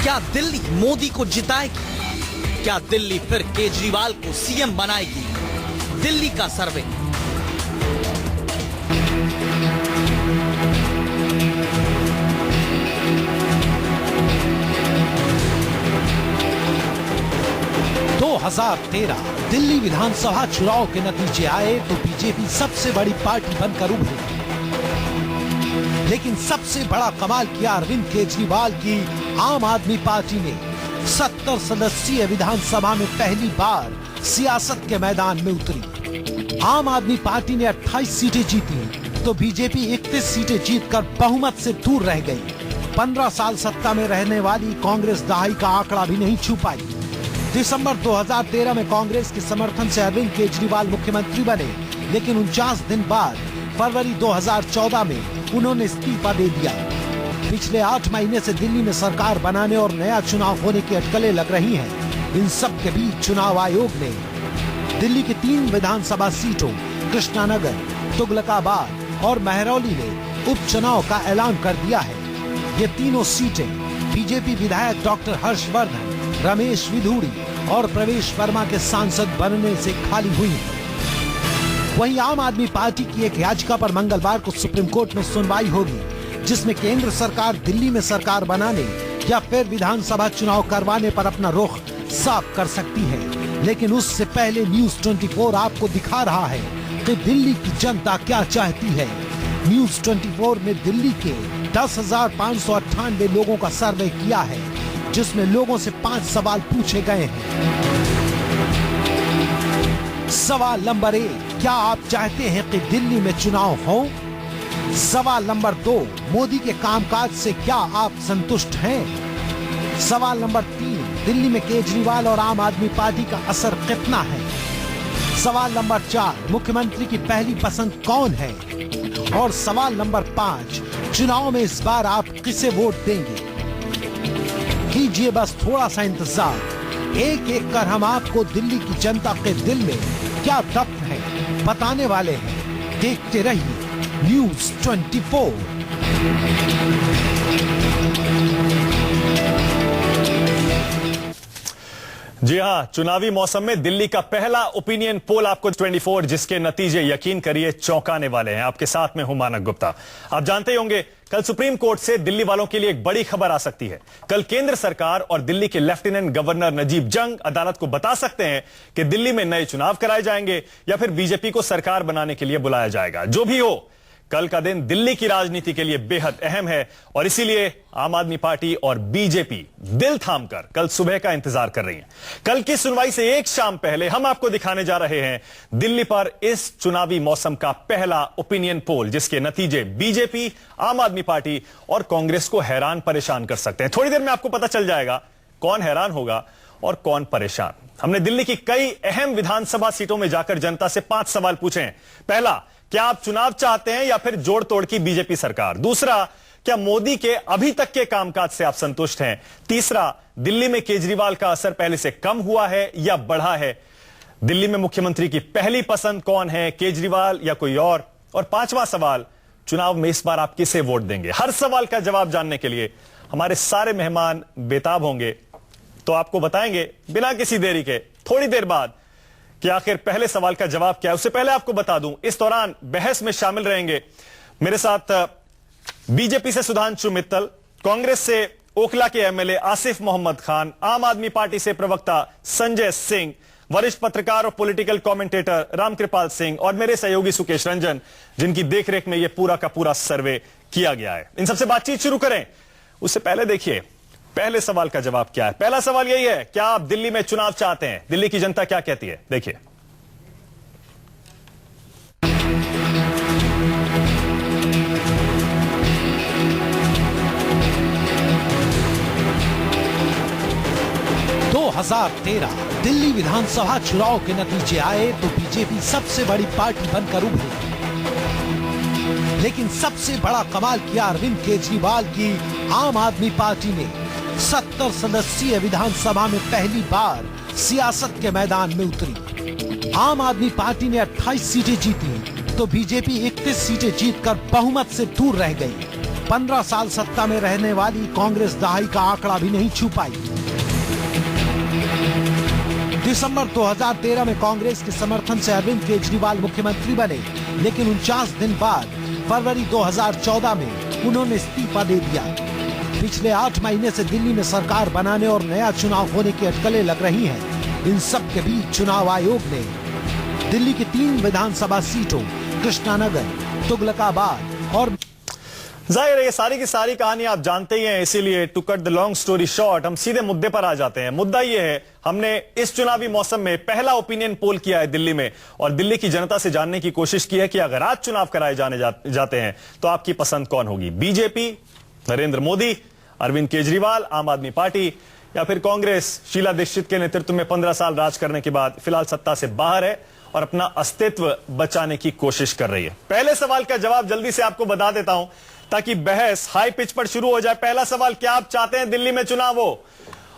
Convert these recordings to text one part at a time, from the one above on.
क्या दिल्ली मोदी को जिताएगी? क्या दिल्ली फिर केजरीवाल को सीएम बनाएगी? दिल्ली का सर्वे। दिल्ली विधानसभा चुनाव के नतीजे आए तो बीजेपी सबसे बड़ी पार्टी बनकर उभरी। लेकिन सबसे बड़ा कमाल किया अरविंद केजरीवाल की आम आदमी पार्टी ने 70 सदस्यीय विधानसभा में पहली बार सियासत के मैदान में उतरी। आम आदमी पार्टी ने 28 सीटें जीती तो बीजेपी 31 सीटें जीतकर बहुमत से दूर रह गई। 15 साल सत्ता में रहने वाली कांग्रेस दहाई का आंकड़ा भी नहीं छू पाई। दिसंबर 2013 में कांग्रेस के समर्थन से अरविंद केजरीवाल मुख्यमंत्री बने, लेकिन 49 दिन बाद फरवरी 2014 में उन्होंने इस्तीफा दे दिया। पिछले 8 महीने से दिल्ली में सरकार बनाने और नया चुनाव होने की अटकलें लग रही हैं। इन सब के बीच चुनाव आयोग ने दिल्ली की 3 विधानसभा सीटों कृष्णानगर, तुगलकाबाद और महरौली में उपचुनाव का ऐलान कर दिया है। ये तीनों सीटें बीजेपी विधायक डॉक्टर हर्षवर्धन, रमेश विधूड़ी और प्रवेश वर्मा के सांसद बनने से खाली हुई हैं। वहीं आम आदमी पार्टी की एक याचिका पर मंगलवार को सुप्रीम कोर्ट में सुनवाई होगी, जिसमें केंद्र सरकार दिल्ली में सरकार बनाने या फिर विधानसभा चुनाव करवाने पर अपना रुख साफ कर सकती है। लेकिन उससे पहले न्यूज 24 आपको दिखा रहा है कि दिल्ली की जनता क्या चाहती है। न्यूज 24 ने दिल्ली के 10,598 लोगों का सर्वे किया है, जिसमें लोगों से 5 सवाल पूछे गए हैं। सवाल नंबर 1, क्या आप चाहते हैं कि दिल्ली में चुनाव हो? सवाल नंबर 2, मोदी के कामकाज से क्या आप संतुष्ट हैं? सवाल नंबर 3, दिल्ली में केजरीवाल और आम आदमी पार्टी का असर कितना है? सवाल नंबर 4, मुख्यमंत्री की पहली पसंद कौन है? और सवाल नंबर 5, चुनाव में इस बार आप किसे वोट देंगे? कीजिए बस थोड़ा सा इंतजार। एक एक कर हम आपको दिल्ली की जनता के दिल में क्या दफ्न है बताने वाले हैं। देखते रहिए न्यूज 24। जी हां, चुनावी मौसम में दिल्ली का पहला ओपिनियन पोल आपको 24, जिसके नतीजे यकीन करिए चौंकाने वाले हैं। आपके साथ में हूं मानक गुप्ता। आप जानते ही होंगे कल सुप्रीम कोर्ट से दिल्ली वालों के लिए एक बड़ी खबर आ सकती है। कल केंद्र सरकार और दिल्ली के लेफ्टिनेंट गवर्नर नजीब जंग अदालत को बता सकते हैं कि दिल्ली में नए चुनाव कराए जाएंगे या फिर बीजेपी को सरकार बनाने के लिए बुलाया जाएगा। जो भी हो, कल का दिन दिल्ली की राजनीति के लिए बेहद अहम है और इसीलिए आम आदमी पार्टी और बीजेपी दिल थामकर कल सुबह का इंतजार कर रही हैं। कल की सुनवाई से एक शाम पहले हम आपको दिखाने जा रहे हैं दिल्ली पर इस चुनावी मौसम का पहला ओपिनियन पोल, जिसके नतीजे बीजेपी, आम आदमी पार्टी और कांग्रेस को हैरान परेशान कर सकते हैं। थोड़ी देर में आपको पता चल जाएगा कौन हैरान होगा और कौन परेशान। हमने दिल्ली की कई अहम विधानसभा सीटों में जाकर जनता से 5 सवाल पूछे हैं। पहला, क्या आप चुनाव चाहते हैं या फिर जोड़ तोड़ की बीजेपी सरकार? दूसरा, क्या मोदी के अभी तक के कामकाज से आप संतुष्ट हैं? तीसरा, दिल्ली में केजरीवाल का असर पहले से कम हुआ है या बढ़ा है? दिल्ली में मुख्यमंत्री की पहली पसंद कौन है, केजरीवाल या कोई और? और 5वां सवाल, चुनाव में इस बार आप किसे वोट देंगे? हर सवाल का जवाब जानने के लिए हमारे सारे मेहमान बेताब होंगे, तो आपको बताएंगे बिना किसी देरी के थोड़ी देर बाद कि आखिर पहले सवाल का जवाब क्या है। उससे पहले आपको बता दूं, इस दौरान बहस में शामिल रहेंगे मेरे साथ बीजेपी से सुधांशु मित्तल, कांग्रेस से ओखला के एमएलए आसिफ मोहम्मद खान, आम आदमी पार्टी से प्रवक्ता संजय सिंह, वरिष्ठ पत्रकार और पॉलिटिकल कमेंटेटर रामकृपाल सिंह और मेरे सहयोगी सुकेश रंजन, जिनकी देखरेख में यह पूरा का पूरा सर्वे किया गया है। इन सबसे बातचीत शुरू करें उससे पहले देखिए पहले सवाल का जवाब क्या है। पहला सवाल यही है, क्या आप दिल्ली में चुनाव चाहते हैं? दिल्ली की जनता क्या कहती है, देखिए। दिल्ली विधानसभा चुनाव के नतीजे आए तो बीजेपी सबसे बड़ी पार्टी बनकर उभरी। लेकिन सबसे बड़ा कमाल किया अरविंद केजरीवाल की आम आदमी पार्टी ने 70 सदस्यीय विधानसभा में पहली बार सियासत के मैदान में उतरी। आम आदमी पार्टी ने 28 सीटें जीती तो बीजेपी 31 सीटें जीतकर बहुमत से दूर रह गई। 15 साल सत्ता में रहने वाली कांग्रेस दहाई का आंकड़ा भी नहीं छू पाई। दिसंबर 2013 में कांग्रेस के समर्थन से अरविंद केजरीवाल मुख्यमंत्री बने, लेकिन 49 दिन बाद फरवरी 2014 में उन्होंने इस्तीफा दे दिया। पिछले 8 महीने से दिल्ली में सरकार बनाने और नया चुनाव होने की अटकलें लग रही हैं। इन सब के बीच चुनाव आयोग ने दिल्ली की 3 विधानसभा सीटों कृष्णानगर, तुगलकाबाद और जाहिर है ये सारी की सारी कहानी आप जानते ही हैं, इसीलिए to cut the long story short हम सीधे मुद्दे पर आ जाते हैं। मुद्दा ये है, हमने इस चुनावी मौसम में पहला ओपिनियन पोल किया है दिल्ली में और दिल्ली की जनता से जानने की कोशिश की है कि अगर आज चुनाव कराए जाते हैं तो आपकी पसंद कौन होगी, बीजेपी, नरेंद्र मोदी, अरविंद केजरीवाल, आम आदमी पार्टी या फिर कांग्रेस शीला दीक्षित के नेतृत्व में 15 साल राज करने के बाद फिलहाल सत्ता से बाहर है और अपना अस्तित्व बचाने की कोशिश कर रही है। पहले सवाल का जवाब जल्दी से आपको बता देता हूं ताकि बहस हाई पिच पर शुरू हो जाए। पहला सवाल, क्या आप चाहते हैं दिल्ली में चुनाव हो?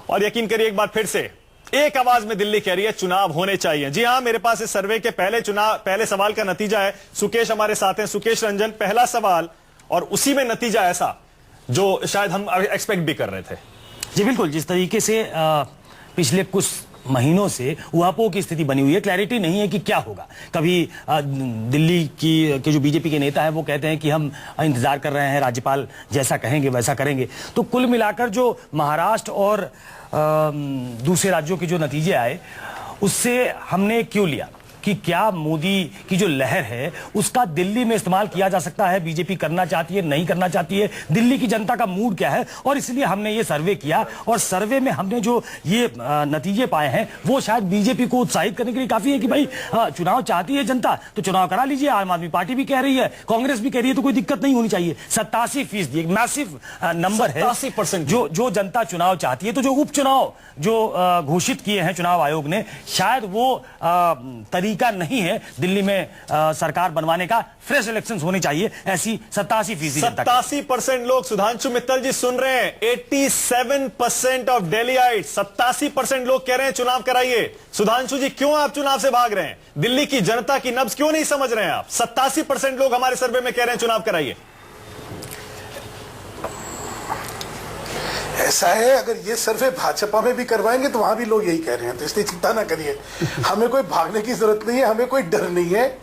और यकीन करिए एक बार फिर से एक आवाज में दिल्ली कह रही है चुनाव होने चाहिए। जी हां, मेरे पास इस सर्वे के पहले सवाल का नतीजा है। सुकेश हमारे साथ हैं, सुकेश रंजन। पहला सवाल और उसी में नतीजा ऐसा जो शायद हम एक्सपेक्ट भी कर रहे थे। जी बिल्कुल, जिस तरीके से पिछले कुछ महीनों से उहापोह की स्थिति बनी हुई है, क्लैरिटी नहीं है कि क्या होगा। कभी दिल्ली के जो बीजेपी के नेता हैं वो कहते हैं कि हम इंतजार कर रहे हैं, राज्यपाल जैसा कहेंगे वैसा करेंगे। तो कुल मिलाकर जो महाराष्ट्र और दूसरे राज्यों के जो नतीजे आए उससे हमने क्यों लिया कि क्या मोदी की जो लहर है उसका दिल्ली में इस्तेमाल किया जा सकता है, बीजेपी करना चाहती है, नहीं करना चाहती है, दिल्ली की जनता का मूड क्या है। और इसलिए हमने ये सर्वे किया और सर्वे में हमने जो ये नतीजे पाए हैं वो शायद बीजेपी को उत्साहित करने के लिए काफी है कि भाई चुनाव चाहती है जनता तो चुनाव करा लीजिए। आम आदमी पार्टी भी कह रही है, कांग्रेस भी कह रही है, तो कोई दिक्कत नहीं होनी चाहिए। 87% एक मैसिव नंबर है 87% जो जनता चुनाव चाहती है। तो जो उपचुनाव जो घोषित किए हैं चुनाव आयोग ने, शायद वो तरीका नहीं है दिल्ली में सरकार बनवाने का। फ्रेश इलेक्शंस होनी चाहिए, ऐसी 87% लोग, सुधांशु मित्तल जी सुन रहे हैं, 87% ऑफ दिल्लीइट्स, 87% लोग कह रहे हैं चुनाव कराइए। सुधांशु जी, क्यों आप चुनाव से भाग रहे हैं? दिल्ली की जनता की नब्ज क्यों नहीं समझ रहे हैं आप? 87% लोग हमारे सर्वे में कह रहे हैं चुनाव कराइए। ऐसा है, अगर ये सर्वे भाजपा में भी करवाएंगे तो वहां भी लोग यही कह रहे हैं, तो इसलिए चिंता ना करिए। हमें कोई भागने की जरूरत नहीं है, हमें कोई डर नहीं है।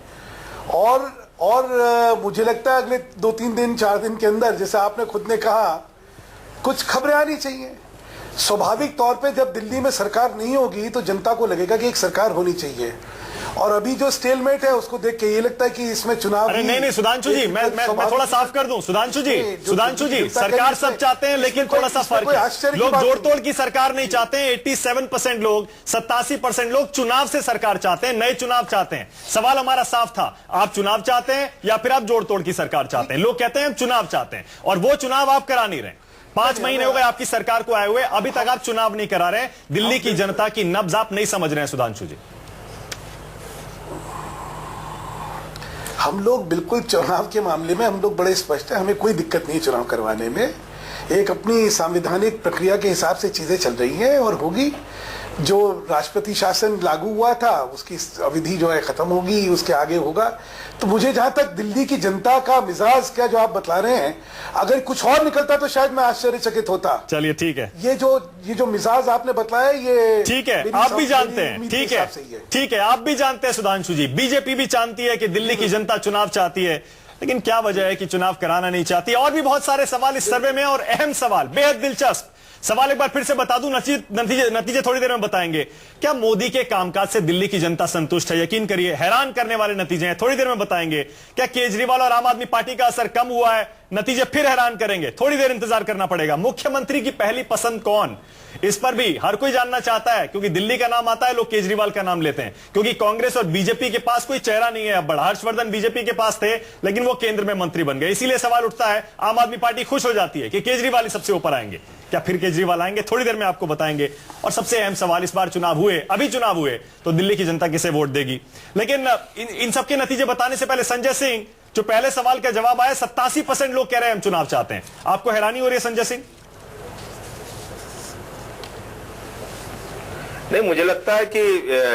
और मुझे लगता है अगले 2-3 दिन 4 दिन के अंदर, जैसा आपने खुद ने कहा, कुछ खबरें आनी चाहिए। स्वाभाविक तौर पे जब दिल्ली में सरकार नहीं होगी तो जनता को लगेगा कि एक सरकार होनी चाहिए। और अभी जो स्टेलमेट है उसको देख के ये लगता है कि इसमें चुनाव। अरे नहीं सुधांशु जी, मैं थोड़ा साफ कर दूं। सुधांशु जी, सरकार सब चाहते हैं लेकिन थोड़ा सा फर्क है। लोग जोड़ तोड़ की सरकार नहीं चाहते हैं। 87% लोग, 87% लोग चुनाव से सरकार चाहते हैं, नए चुनाव चाहते हैं। सवाल हमारा साफ था, आप चुनाव चाहते हैं या फिर आप जोड़ तोड़ की सरकार चाहते हैं? लोग कहते हैं हम चुनाव चाहते हैं और वो चुनाव आप करा नहीं रहे। 5 महीने हो गए आपकी सरकार को आए हुए, अभी तक आप चुनाव नहीं करा रहे। दिल्ली की जनता की नब्ज आप नहीं समझ रहे हैं सुधांशु जी। हम लोग बिल्कुल चुनाव के मामले में हम लोग बड़े स्पष्ट हैं, हमें कोई दिक्कत नहीं चुनाव करवाने में। एक अपनी संवैधानिक प्रक्रिया के हिसाब से चीजें चल रही हैं और होगी। जो राष्ट्रपति शासन लागू हुआ था उसकी अवधि जो है खत्म होगी, उसके आगे होगा। तो मुझे जहां तक दिल्ली की जनता का मिजाज क्या जो आप बता रहे हैं, अगर कुछ और निकलता तो शायद मैं आश्चर्यचकित होता। चलिए ठीक है, ये जो मिजाज आपने बताया ये ठीक है, आप भी जानते हैं। ठीक है, आप भी जानते हैं सुधांशु जी, बीजेपी भी जानती है कि दिल्ली की जनता चुनाव चाहती है, लेकिन क्या वजह है कि चुनाव कराना नहीं चाहती? और भी बहुत सारे सवाल इस सर्वे में, और अहम सवाल, बेहद दिलचस्प सवाल एक बार फिर से बता दूं, नतीजे थोड़ी देर में बताएंगे। क्या मोदी के कामकाज से दिल्ली की जनता संतुष्ट है? यकीन करिए हैरान करने वाले नतीजे हैं, थोड़ी देर में बताएंगे। क्या केजरीवाल और आम आदमी पार्टी का असर कम हुआ है? नतीजे फिर हैरान करेंगे, थोड़ी देर इंतजार करना पड़ेगा। मुख्यमंत्री की पहली पसंद कौन, इस पर भी हर कोई जानना चाहता है, क्योंकि दिल्ली का नाम आता है लोग केजरीवाल का नाम लेते हैं, क्योंकि कांग्रेस और बीजेपी के पास कोई चेहरा नहीं है। अब बड़ा हर्षवर्धन बीजेपी के पास थे लेकिन वो केंद्र में मंत्री बन गए, इसीलिए सवाल उठता है, आम आदमी पार्टी खुश हो जाती है कि केजरीवाल ही सबसे ऊपर आएंगे। क्या फिर केजरीवाल आएंगे? थोड़ी देर में आपको बताएंगे। और सबसे अहम सवाल, इस बार चुनाव हुए, अभी चुनाव हुए, तो दिल्ली की जनता किसे वोट देगी? लेकिन इन सबके नतीजे बताने से पहले संजय सिंह, जो पहले सवाल का जवाब आया, 87% लोग कह रहे हैं हम चुनाव चाहते हैं। आपको हैरानी हो रही है संजय सिंह? नहीं, मुझे लगता है कि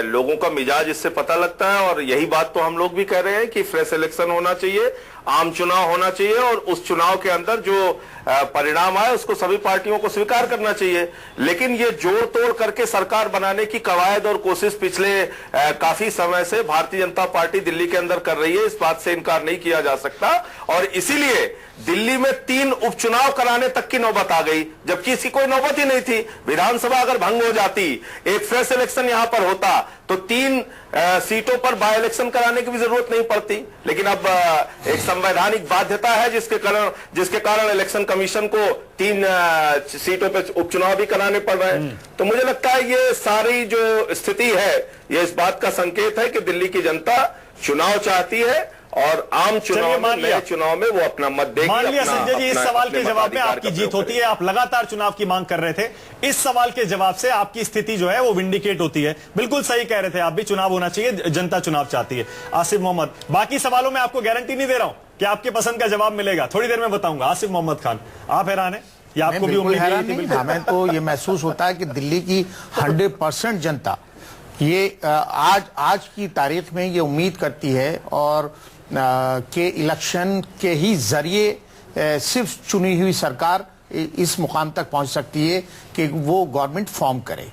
लोगों का मिजाज इससे पता लगता है और यही बात तो हम लोग भी कह रहे हैं कि फ्रेश इलेक्शन होना चाहिए। आम चुनाव होना चाहिए और उस चुनाव के अंदर जो परिणाम आए उसको सभी पार्टियों को स्वीकार करना चाहिए। लेकिन ये जोड़ तोड़ करके सरकार बनाने की कवायद और कोशिश पिछले काफी समय से भारतीय जनता पार्टी दिल्ली के अंदर कर रही है, इस बात से इनकार नहीं किया जा सकता। और इसीलिए दिल्ली में 3 उपचुनाव कराने तक की नौबत आ गई, जबकि इसकी कोई नौबत ही नहीं थी। विधानसभा अगर भंग हो जाती, एक फ्रेश इलेक्शन यहां पर होता, तो 3 सीटों पर बाय इलेक्शन कराने की भी जरूरत नहीं पड़ती। लेकिन अब एक संवैधानिक बाध्यता है जिसके कारण इलेक्शन कमीशन को 3 सीटों पर उपचुनाव भी कराने पड़ रहे हैं। तो मुझे लगता है ये सारी जो स्थिति है, ये इस बात का संकेत है कि दिल्ली की जनता चुनाव चाहती है और आम चुनाव में, नए चुनाव में वो अपना मत देगी। मान लिया संजय जी, इस सवाल के जवाब में आपकी जीत होती है। आप लगातार चुनाव की मांग कर रहे थे, इस सवाल के जवाब से आपकी स्थिति जो है वो विंडिकेट होती है। बिल्कुल सही कह रहे थे आप भी, चुनाव होना चाहिए, जनता चुनाव चाहती है। आसिफ मोहम्मद, बाकी सवालों में आपको गारंटी नहीं दे रहा हूं कि आपके पसंद का जवाब मिलेगा, थोड़ी देर में बताऊंगा। आसिफ मोहम्मद खान, आप हैरान है या आपको भी उम्मीद नहीं? हमें तो ये महसूस होता है कि दिल्ली की 100% जनता ये आज की तारीख में ये उम्मीद करती है और के इलेक्शन के ही जरिए सिर्फ चुनी हुई सरकार इस मुकाम तक पहुंच सकती है कि वो गवर्नमेंट फॉर्म करे।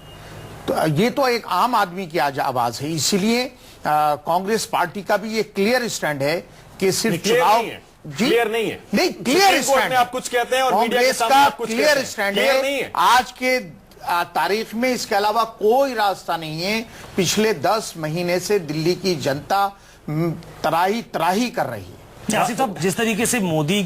तो ये तो एक आम आदमी की आज आवाज है। इसीलिए कांग्रेस पार्टी का भी ये क्लियर स्टैंड है कि सिर्फ चुनाव क्लियर नहीं है, नहीं क्लियर स्टैंड आप कुछ कहते हैं और मीडिया के कांग्रेस सामने का आप कुछ क्लियर स्टैंड है। आज के तारीख में इसके अलावा कोई रास्ता नहीं है। पिछले 10 महीने से दिल्ली की जनता तराही कर रही है। आसिफ साहब, जिस तरीके से मोदी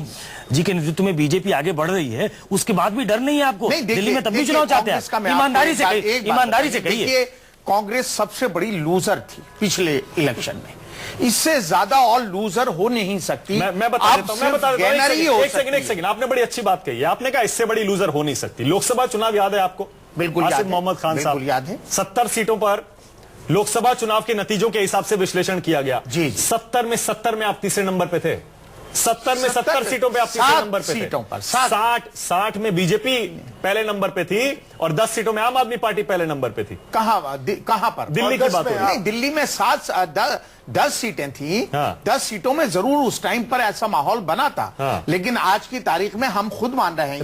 जी के नेतृत्व में बीजेपी आगे बढ़ रही है, उसके बाद भी डर नहीं है आपको? दिल्ली में तब भी चुनाव चाहते हैं। ईमानदारी से कहिए, कांग्रेस सबसे बड़ी लूजर थी पिछले इलेक्शन में, इससे ज्यादा और लूजर हो नहीं सकती। मैं बता देता हूं, एक सेकंड, आपने बड़ी अच्छी बात कही है। आपने कहा इससे बड़ी लूजर हो नहीं सकती। लोकसभा चुनाव याद है आपको? बिल्कुल आसिफ मोहम्मद खान साहब, याद है। 70 सीटों पर लोकसभा चुनाव के नतीजों के हिसाब से विश्लेषण किया गया। जी। 70 में आप तीसरे नंबर पे थे। 70 सीटों पे आप तीसरे नंबर पे थे। 60 में बीजेपी पहले नंबर पे थी और 10 सीटों में आम आदमी पार्टी पहले नंबर पे थी। कहां पर? दिल्ली की बात हो रही है। दिल्ली में 10 सीटें थी। 10 सीटों में जरूर उस टाइम पर ऐसा माहौल बना था। लेकिन आज की तारीख में हम खुद मान रहे हैं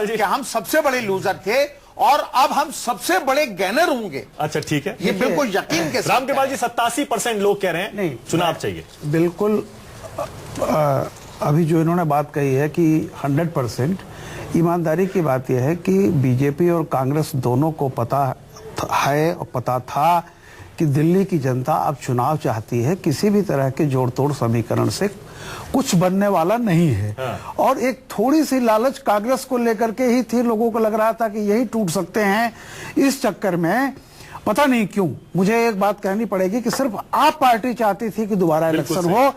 कि हम सबसे बड़े लूजर थे और अब हम सबसे बड़े गैनर होंगे। अच्छा, ठीक है, ये बिल्कुल यकीन के साथ। रामकृपाल जी, 87% लोग कह रहे हैं नहीं चुनाव चाहिए। बिल्कुल, अभी जो इन्होंने बात कही है कि 100%, ईमानदारी की बात यह है कि बीजेपी और कांग्रेस दोनों को पता है और पता था कि दिल्ली की जनता अब चुनाव चाहती है। किसी भी तरह के जोड़ तोड़ समीकरण से कुछ बनने वाला नहीं है। और एक थोड़ी सी लालच कांग्रेस को लेकर के ही थी, लोगों को लग रहा था कि यही टूट सकते हैं। इस चक्कर में पता नहीं क्यों मुझे एक बात कहनी पड़ेगी कि सिर्फ आप पार्टी चाहती थी कि दोबारा इलेक्शन हो।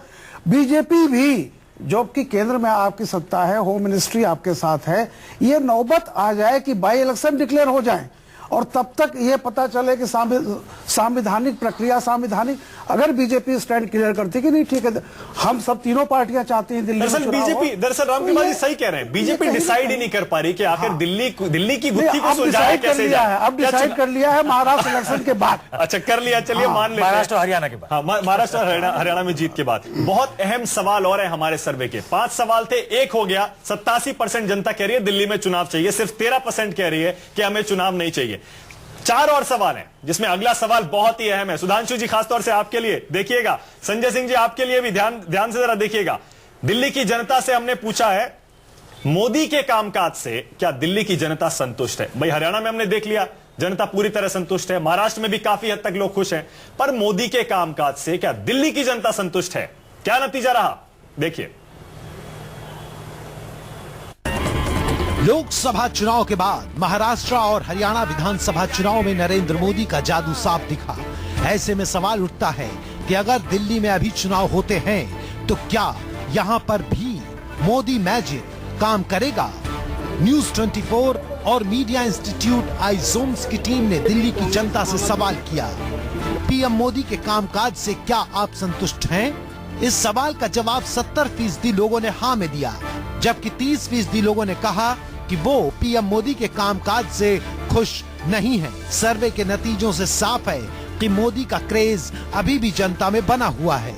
बीजेपी भी, जो कि केंद्र में आपकी सत्ता है, होम मिनिस्ट्री आपके साथ है, ये नौबत आ जाए कि बाई इलेक्शन डिक्लेयर हो जाए और तब तक ये पता चले कि संवैधानिक प्रक्रिया, अगर बीजेपी स्टैंड क्लियर करती कि नहीं ठीक है, हम सब तीनों पार्टियां चाहती हैं दिल्ली में बीजेपी, दरअसल रामकृपाल जी सही कह रहे हैं, बीजेपी डिसाइड ही नहीं कर पा रही कि आखिर दिल्ली की गुत्थी को सुलझाया कैसे जाए। अब डिसाइड कर लिया है महाराष्ट्र इलेक्शन के बाद। अच्छा, कर लिया, चलिए मान लेते हैं महाराष्ट्र हरियाणा के बाद। हाँ, महाराष्ट्र हरियाणा में जीत के बाद। बहुत अहम सवाल और है हमारे सर्वे के। 5 सवाल थे, एक हो गया। 87% जनता कह रही है दिल्ली में चुनाव चाहिए, सिर्फ 13% कह रही है कि हमें चुनाव नहीं चाहिए। 4 और सवाल हैं, जिसमें अगला सवाल बहुत ही अहम है। सुधांशु जी, खासतौर से आपके लिए देखिएगा। संजय सिंह जी, आपके लिए भी ध्यान से जरा देखिएगा। दिल्ली की जनता से हमने पूछा है, मोदी के कामकाज से क्या दिल्ली की जनता संतुष्ट है? भाई, हरियाणा में हमने देख लिया, जनता पूरी तरह संतुष्ट है। महाराष्ट्र में भी काफी हद तक लोग खुश हैं, पर मोदी के कामकाज से क्या दिल्ली की जनता संतुष्ट है? क्या नतीजा रहा, देखिए। लोकसभा चुनाव के बाद महाराष्ट्र और हरियाणा विधानसभा चुनाव में नरेंद्र मोदी का जादू साफ दिखा। ऐसे में सवाल उठता है कि अगर दिल्ली में अभी चुनाव होते हैं तो क्या यहां पर भी मोदी मैजिक काम करेगा? न्यूज 24 और मीडिया इंस्टीट्यूट आइजोम्स की टीम ने दिल्ली की जनता से सवाल किया, पीएम मोदी के कामकाज से क्या आप संतुष्ट हैं? इस सवाल का जवाब 70% लोगों ने हाँ में दिया, जबकि 30% लोगों ने कहा कि वो पीएम मोदी के कामकाज से खुश नहीं है। सर्वे के नतीजों से साफ है कि मोदी का क्रेज अभी भी जनता में बना हुआ है।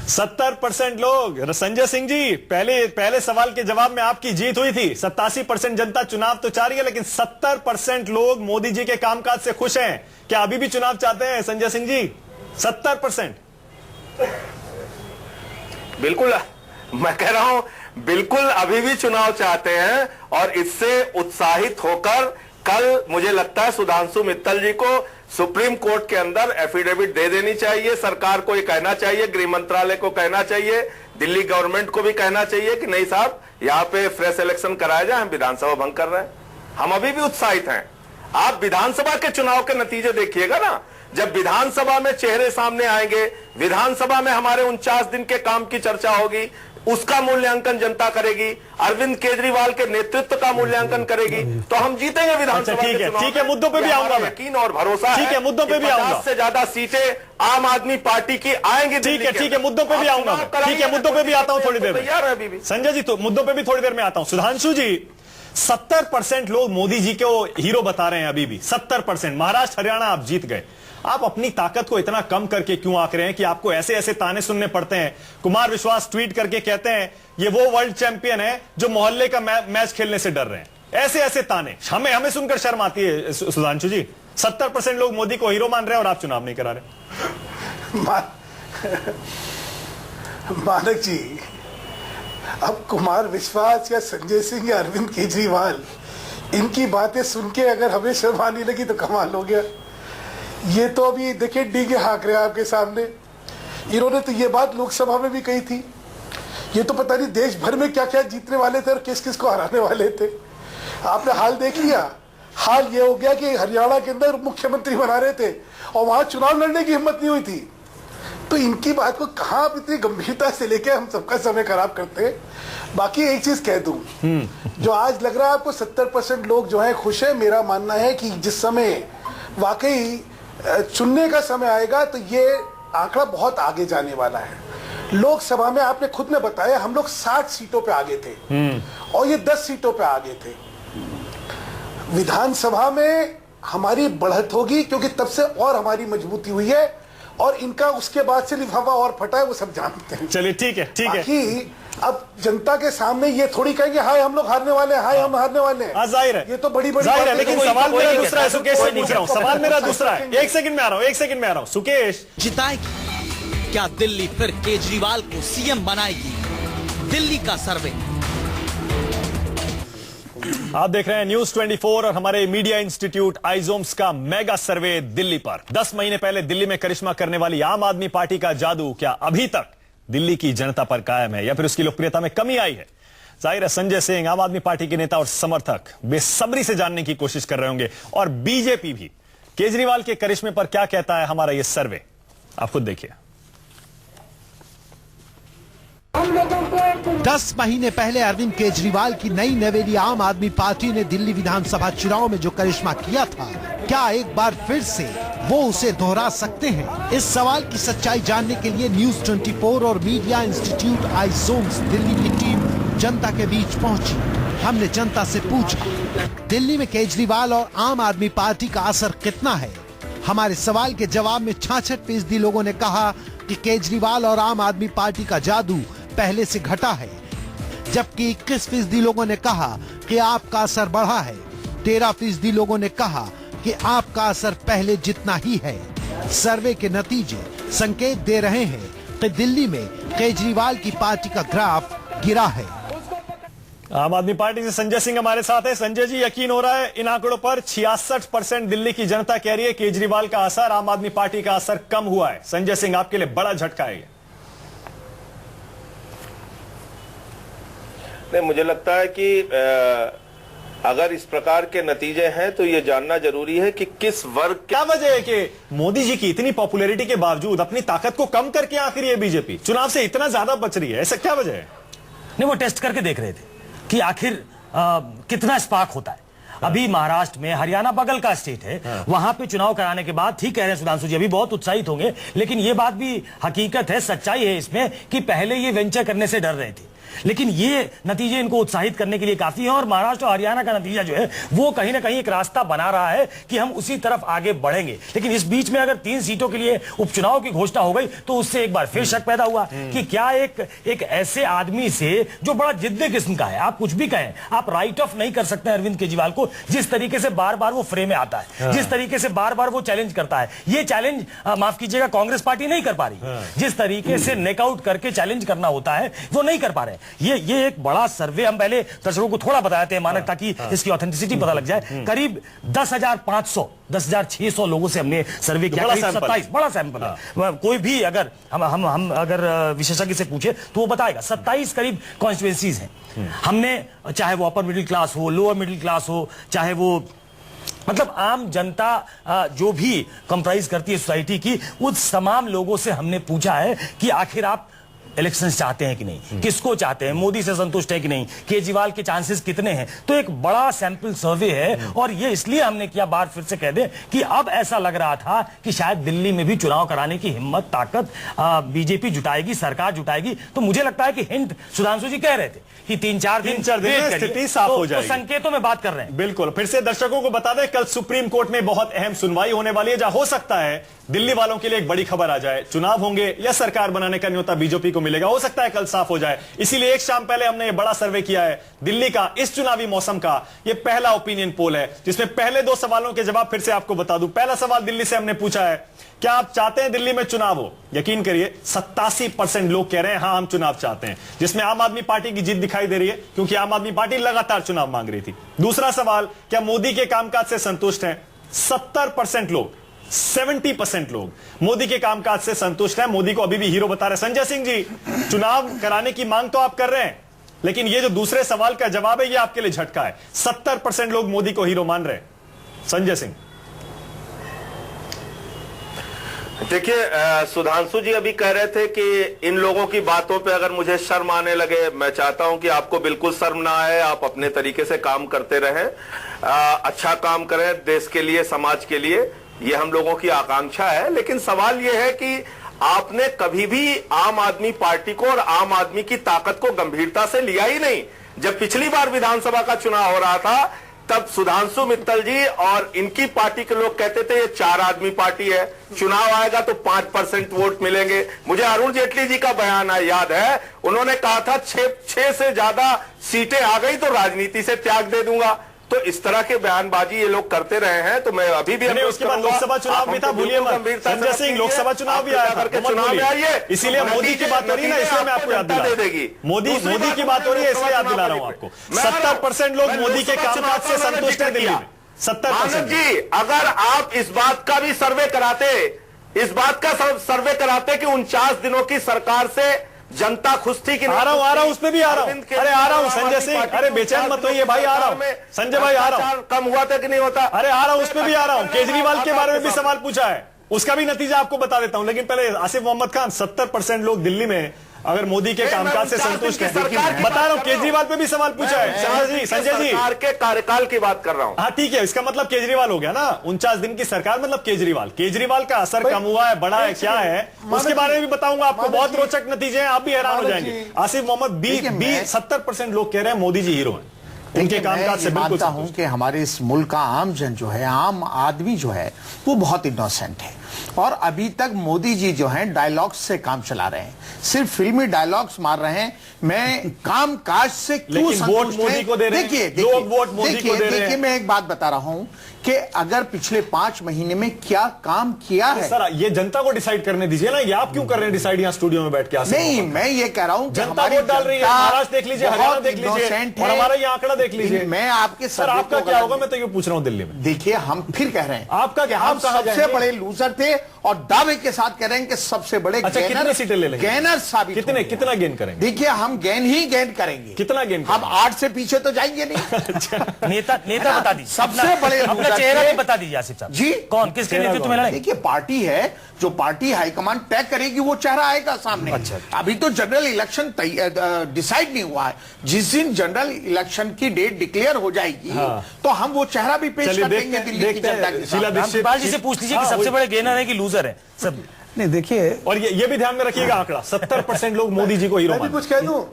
70% लोग। संजय सिंह जी, पहले सवाल के जवाब में आपकी जीत हुई थी। 87% जनता चुनाव तो चाह रही है, लेकिन 70% लोग मोदी जी के कामकाज से खुश हैं। क्या अभी भी चुनाव चाहते हैं संजय सिंह जी? 70%। बिल्कुल, मैं कह रहा हूं बिल्कुल अभी भी चुनाव चाहते हैं, और इससे उत्साहित होकर कल मुझे लगता है सुधांशु मित्तल जी को सुप्रीम कोर्ट के अंदर एफिडेविट दे देनी चाहिए। सरकार को ये कहना चाहिए, गृह मंत्रालय को कहना चाहिए, दिल्ली गवर्नमेंट को भी कहना चाहिए कि नहीं साहब, यहां पे फ्रेश इलेक्शन कराया जाए, हम विधानसभा भंग कर रहे हैं। हम अभी भी उत्साहित हैं। आप विधानसभा के चुनाव के नतीजे देखिएगा ना, जब विधानसभा में चेहरे सामने आएंगे, विधानसभा में हमारे 49 दिन के काम की चर्चा होगी, उसका मूल्यांकन जनता करेगी, अरविंद केजरीवाल के नेतृत्व का मूल्यांकन करेगी, तो हम जीतेंगे विधानसभा के चुनाव। ठीक है, मुद्दों पे भी आऊंगा, यकीन और भरोसा ठीक है, मुद्दों पे भी आऊंगा। 50 से ज्यादा सीटें आम आदमी पार्टी की आएंगी। ठीक है, मुद्दों पे भी आऊंगा। ठीक है, मुद्दों पे भी आता हूं थोड़ी देर में। संजय जी, तो मुद्दों पे भी थोड़ी देर में आता हूं। सुधांशु जी, 70% लोग मोदी जी को हीरो बता रहे हैं अभी भी। 70%। महाराष्ट्र हरियाणा आप जीत गए। आप अपनी ताकत को इतना कम करके क्यों आंक रहे हैं कि आपको ऐसे ऐसे ताने सुनने पड़ते हैं? कुमार विश्वास ट्वीट करके कहते हैं ये वो वर्ल्ड चैंपियन है जो मोहल्ले का मैच खेलने से डर रहे हैं। ऐसे ऐसे ताने हमें सुनकर शर्म आती है। सुधांशु जी, 70% लोग मोदी को हीरो मान रहे हैं और आप चुनाव नहीं करा रहे। मानक जी, अब कुमार विश्वास या संजय सिंह या अरविंद केजरीवाल, इनकी बातें सुन के अगर हमें शर्म आने लगी तो कमाल हो गया। ये तो अभी देखिए डीगे हाँक रहे हैं आपके सामने। इन्होंने तो ये बात लोकसभा में भी कही थी। ये तो पता नहीं देश भर में क्या क्या जीतने वाले थे और किस किस को हराने वाले थे। आपने हाल देख लिया। हाल ये हो गया कि हरियाणा के अंदर मुख्यमंत्री बना रहे थे और वहां चुनाव लड़ने की हिम्मत नहीं हुई थी। तो इनकी बात को कहां आप इतनी गंभीरता से लेके हम सबका समय खराब करते हैं। बाकी एक चीज कह दूं, जो आज लग रहा है आपको 70% लोग जो है खुश है, मेरा मानना है कि जिस समय वाकई चुनने का समय आएगा तो ये आंकड़ा बहुत आगे जाने वाला है। लोकसभा में आपने खुद ने बताया हम लोग 60 सीटों पे आगे थे और ये 10 सीटों पे आगे थे। विधानसभा में हमारी बढ़त होगी क्योंकि तब से और हमारी मजबूती हुई है, और इनका उसके बाद से लिफाफा और फटा है, वो सब जानते हैं। चलिए ठीक है। बाकी अब जनता के सामने ये थोड़ी कहेंगे हाय हम लोग हारने वाले हैं, हाय हम हारने वाले हैं। जाहिर है, ये तो बड़ी बड़ी जाहिर है, लेकिन सवाल मेरा दूसरा है। सुकेश से पूछ रहा हूं, सवाल मेरा दूसरा है। एक सेकंड में आ रहा हूं। सुकेश, जिताएगी क्या दिल्ली फिर केजरीवाल को सीएम बनाएगी? दिल्ली का सर्वे। आप देख रहे हैं न्यूज 24 और हमारे मीडिया इंस्टीट्यूट आइजोम्स का मेगा सर्वे दिल्ली पर। 10 महीने पहले दिल्ली में करिश्मा करने वाली आम आदमी पार्टी का जादू क्या अभी तक दिल्ली की जनता पर कायम है या फिर उसकी लोकप्रियता में कमी आई है? जाहिर है संजय सिंह, आम आदमी पार्टी के नेता और समर्थक बेसब्री से जानने की कोशिश कर रहे होंगे, और बीजेपी भी। केजरीवाल के करिश्मे पर क्या कहता है हमारा यह सर्वे, आप खुद देखिए। 10 महीने पहले अरविंद केजरीवाल की नई नवेली आम आदमी पार्टी ने दिल्ली विधानसभा चुनाव में जो करिश्मा किया था, क्या एक बार फिर से वो उसे दोहरा सकते हैं? इस सवाल की सच्चाई जानने के लिए न्यूज 24 और मीडिया इंस्टीट्यूट आइजोम्स दिल्ली की टीम जनता के बीच पहुंची। हमने जनता से पूछा दिल्ली में केजरीवाल और आम आदमी पार्टी का असर कितना है। हमारे सवाल के जवाब में 66% लोगों ने कहा कि केजरीवाल और आम आदमी पार्टी का जादू पहले से घटा है, जबकि 21% लोगों ने कहा कि आपका असर बढ़ा है। 13% लोगों ने कहा कि आपका असर पहले जितना ही है। सर्वे के नतीजे संकेत दे रहे हैं कि दिल्ली में केजरीवाल की पार्टी का ग्राफ गिरा है। आम आदमी पार्टी से संजय सिंह हमारे साथ है। संजय जी, यकीन हो रहा है इन आंकड़ों पर? 66% दिल्ली की जनता कह रही है केजरीवाल का असर, आम आदमी पार्टी का असर कम हुआ है। संजय सिंह, आपके लिए बड़ा झटका है। नहीं, मुझे लगता है कि अगर इस प्रकार के नतीजे हैं तो ये जानना जरूरी है कि किस वर्ग। क्या वजह है कि मोदी जी की इतनी पॉपुलैरिटी के बावजूद अपनी ताकत को कम करके आखिर ये बीजेपी चुनाव से इतना ज्यादा बच रही है? ऐसा क्या वजह है? नहीं, वो टेस्ट करके देख रहे थे कि आखिर कितना स्पार्क होता है। अभी महाराष्ट्र में, हरियाणा बगल का स्टेट है, वहां पे चुनाव कराने के बाद ठीक कह रहे हैं सुधांशु जी, अभी बहुत उत्साहित होंगे, लेकिन ये बात भी हकीकत है, सच्चाई है इसमें कि पहले ये वेंचर करने से डर रहे थे लेकिन ये नतीजे इनको उत्साहित करने के लिए काफी है। और महाराष्ट्र और हरियाणा का नतीजा जो है वो कहीं ना कहीं एक रास्ता बना रहा है कि हम उसी तरफ आगे बढ़ेंगे। लेकिन इस बीच में अगर 3 सीटों के लिए उपचुनाव की घोषणा हो गई तो उससे एक बार फिर शक पैदा हुआ कि क्या एक ऐसे आदमी से जो बड़ा जिद्दी किस्म का है, आप कुछ भी कहें, आप राइट ऑफ नहीं कर सकते अरविंद केजरीवाल को, जिस तरीके से बार बार वो फ्रेम में आता है, जिस तरीके से बार बार वो चैलेंज करता है। ये चैलेंज माफ कीजिएगा कांग्रेस पार्टी नहीं कर पा रही। जिस तरीके से नेकआउट करके चैलेंज करना होता है वो नहीं कर पा रहे। ये एक बड़ा सर्वे हम पहले दर्शकों को थोड़ा बताते हैं मानक, ताकि इसकी ऑथेंटिसिटी पता लग जाए। करीब 10,600 लोगों से हमने सर्वे किया, करीब 27, बड़ा सैंपल है। कोई भी अगर हम अगर विशेषज्ञ से पूछे तो वो बताएगा 27 करीब कॉन्स्टिट्यूएंसीज हैं। हमने, चाहे वो अपर मिडिल क्लास हो, लोअर मिडिल क्लास हो, चाहे वो मतलब आम जनता जो भी कंप्राइज करती है सोसाइटी की, उस तमाम लोगों से हमने पूछा है कि आखिर आप इलेक्शंस चाहते हैं कि नहीं, किसको चाहते हैं, मोदी से संतुष्ट है कि नहीं, केजरीवाल के चांसेस कितने हैं। तो एक बड़ा सैंपल सर्वे है और ये इसलिए हमने किया, बार फिर से कह दें कि अब ऐसा लग रहा था कि शायद दिल्ली में भी चुनाव कराने की हिम्मत ताकत बीजेपी जुटाएगी, सरकार जुटाएगी। तो मुझे लगता है कि हिंट सुधांशु जी कह रहे थे कि 3-4 दिन स्थिति साफ हो जाएगी। तो संकेतों में बात कर रहे हैं। बिल्कुल। फिर से दर्शकों को बता दें, कल सुप्रीम कोर्ट में बहुत अहम सुनवाई होने वाली है, जहां हो सकता है दिल्ली वालों के लिए एक बड़ी खबर आ जाए। चुनाव होंगे या सरकार बनाने का न्योता बीजेपी को मिलेगा, हो सकता है कल साफ हो जाए। इसीलिए एक शाम पहले हमने ये बड़ा सर्वे किया है दिल्ली का, इस चुनावी मौसम का। ये पहला ओपिनियन पोल है जिसमें पहले 2 सवालों के जवाब फिर से आपको बता दूं। पहला सवाल दिल्ली से हमने पूछा है, क्या आप चाहते हैं दिल्ली में चुनाव हो? यकीन करिए 87% लोग कह रहे हैं हां हम चुनाव चाहते हैं, जिसमें आम आदमी पार्टी की जीत दिखाई दे रही है क्योंकि आम आदमी पार्टी लगातार चुनाव मांग रही थी। दूसरा सवाल, क्या मोदी के कामकाज से संतुष्ट हैं? 70% लोग, 70% लोग मोदी के कामकाज से संतुष्ट हैं, मोदी को अभी भी हीरो बता रहे हैं। संजय सिंह जी, चुनाव कराने की मांग तो आप कर रहे हैं, लेकिन ये जो दूसरे सवाल का जवाब है ये आपके लिए झटका है। 70% लोग मोदी को हीरो मान रहे हैं। संजय सिंह। देखिए, सुधांशु जी अभी कह रहे थे कि इन लोगों की बातों पे अगर मुझे शर्म आने लगे, मैं चाहता हूं कि आपको बिल्कुल शर्म ना आए, आप अपने तरीके से काम करते रहें, अच्छा काम करें देश के लिए, समाज के लिए, ये हम लोगों की आकांक्षा है। लेकिन सवाल ये है कि आपने कभी भी आम आदमी पार्टी को और आम आदमी की ताकत को गंभीरता से लिया ही नहीं। जब पिछली बार विधानसभा का चुनाव हो रहा था तब सुधांशु मित्तल जी और इनकी पार्टी के लोग कहते थे ये 4 आदमी पार्टी है, चुनाव आएगा तो 5% वोट मिलेंगे। मुझे अरुण जेटली जी का बयान याद है, उन्होंने कहा था 6 से ज्यादा सीटें आ गई तो राजनीति से त्याग दे दूंगा। तो इस तरह के बयानबाजी ये लोग करते रहे हैं। तो मैं अभी भी उसके बाद लोकसभा चुनाव भी था, भूलिए मत। संजय सिंह, लोकसभा चुनाव भी आया करके चुनाव में आइए, इसीलिए मोदी की बात हो रही है ना, इसलिए मैं आपको याद दिला दे देगी। मोदी की बात हो रही है इसलिए याद दिला रहा हूं आपको। 70% लोग मोदी के कामकाज से संतुष्ट हैं दिल्ली में। 70% जी, अगर आप इस बात का भी सर्वे कराते, इस बात का सर्वे कराते कि 49 दिनों की सरकार से जनता खुश थी कि नहीं? आ रहा हूं, उसमें भी आ रहा हूं। अरे आ रहा हूं संजय सिंह, अरे बेचैन मत होइए भाई, आ रहा हूं। संजय भाई आ रहा हूं। कम हुआ था कि नहीं होता? अरे आ रहा हूं, उसमें भी आ रहा हूं। केजरीवाल के बारे में भी सवाल पूछा है, उसका भी नतीजा आपको बता देता हूं। लेकिन पहले आसिफ मोहम्मद खान, 70% लोग दिल्ली में अगर मोदी के कामकाज से संतुष्ट हैं, बता रहा हूं। केजरीवाल पे भी सवाल पूछा है संजय जी, सरकार के कार्यकाल की बात कर रहा हूं। हाँ ठीक है, इसका मतलब केजरीवाल हो गया ना। 49 दिन की सरकार मतलब केजरीवाल का असर कम हुआ है, बड़ा है, क्या है, उसके बारे में भी बताऊंगा आपको। बहुत रोचक नतीजे हैं, आप भी हैरान हो जाएंगे। आसिफ मोहम्मद 70% लोग कह रहे हैं मोदी जी हीरो हैं, उनके कामकाज से बिल्कुल मानता हूं कि हमारे इस मुल्क का आम जन जो है, आम आदमी जो है, वो बहुत इनोसेंट है और अभी तक मोदी जी जो हैं डायलॉग्स से काम चला रहे हैं, सिर्फ फिल्मी डायलॉग्स मार रहे हैं। मैं काम काज से क्यों वोट मोदी को दे रहे हैं, लोग वोट मोदी को दे रहे हैं। देखिए, मैं एक बात बता रहा हूं कि अगर पिछले 5 महीने में क्या काम किया है। सर ये जनता को डिसाइड करने दीजिए ना, ये आप क्यों कर रहे हैं डिसाइड यहाँ स्टूडियो में बैठ के? नहीं, मैं ये कह रहा हूं जनता वोट डाल रही है। महाराष्ट्र देख लीजिए, हरियाणा देख लीजिए, और हमारा ये आंकड़ा देख लीजिए। मैं आपके सर आपका क्या होगा, मैं तो ये पूछ रहा हूँ दिल्ली में। देखिए, हम फिर कह रहे हैं आपका क्या, हम सबसे बड़े लूजर थे और दावे के साथ कह रहे हैं कि सबसे बड़े कितने सीटें ले लेंगे, गेनर साबित, कितना गेन करेंगे? देखिए, हम गेन करेंगे। कितना गेन? हम 8 से पीछे तो जाएंगे नहीं। नेता बता दीजिए, सबसे बड़े अपना चेहरा भी बता दीजिए आसिफ साहब जी। कौन, किसके नेतृत्व में लड़ेंगे? देखिए, पार्टी है, जो पार्टी हाईकमान तय करेगी वो चेहरा आएगा सामने। अच्छा। अभी तो जनरल इलेक्शन डिसाइड नहीं हुआ है। जिस दिन जनरल इलेक्शन की डेट डिक्लेयर हो जाएगी तो हम वो चेहरा भी पेश कर देंगे दिल्ली की जनता के सामने। रामपाल जी से पूछ लीजिए कि सबसे बड़े गेनर है कि लूजर है सब। नहीं देखिए, और ये भी ध्यान में रखिएगा आंकड़ा, 70% लोग मोदी जी को हीरो मैं भी कुछ कह दूं,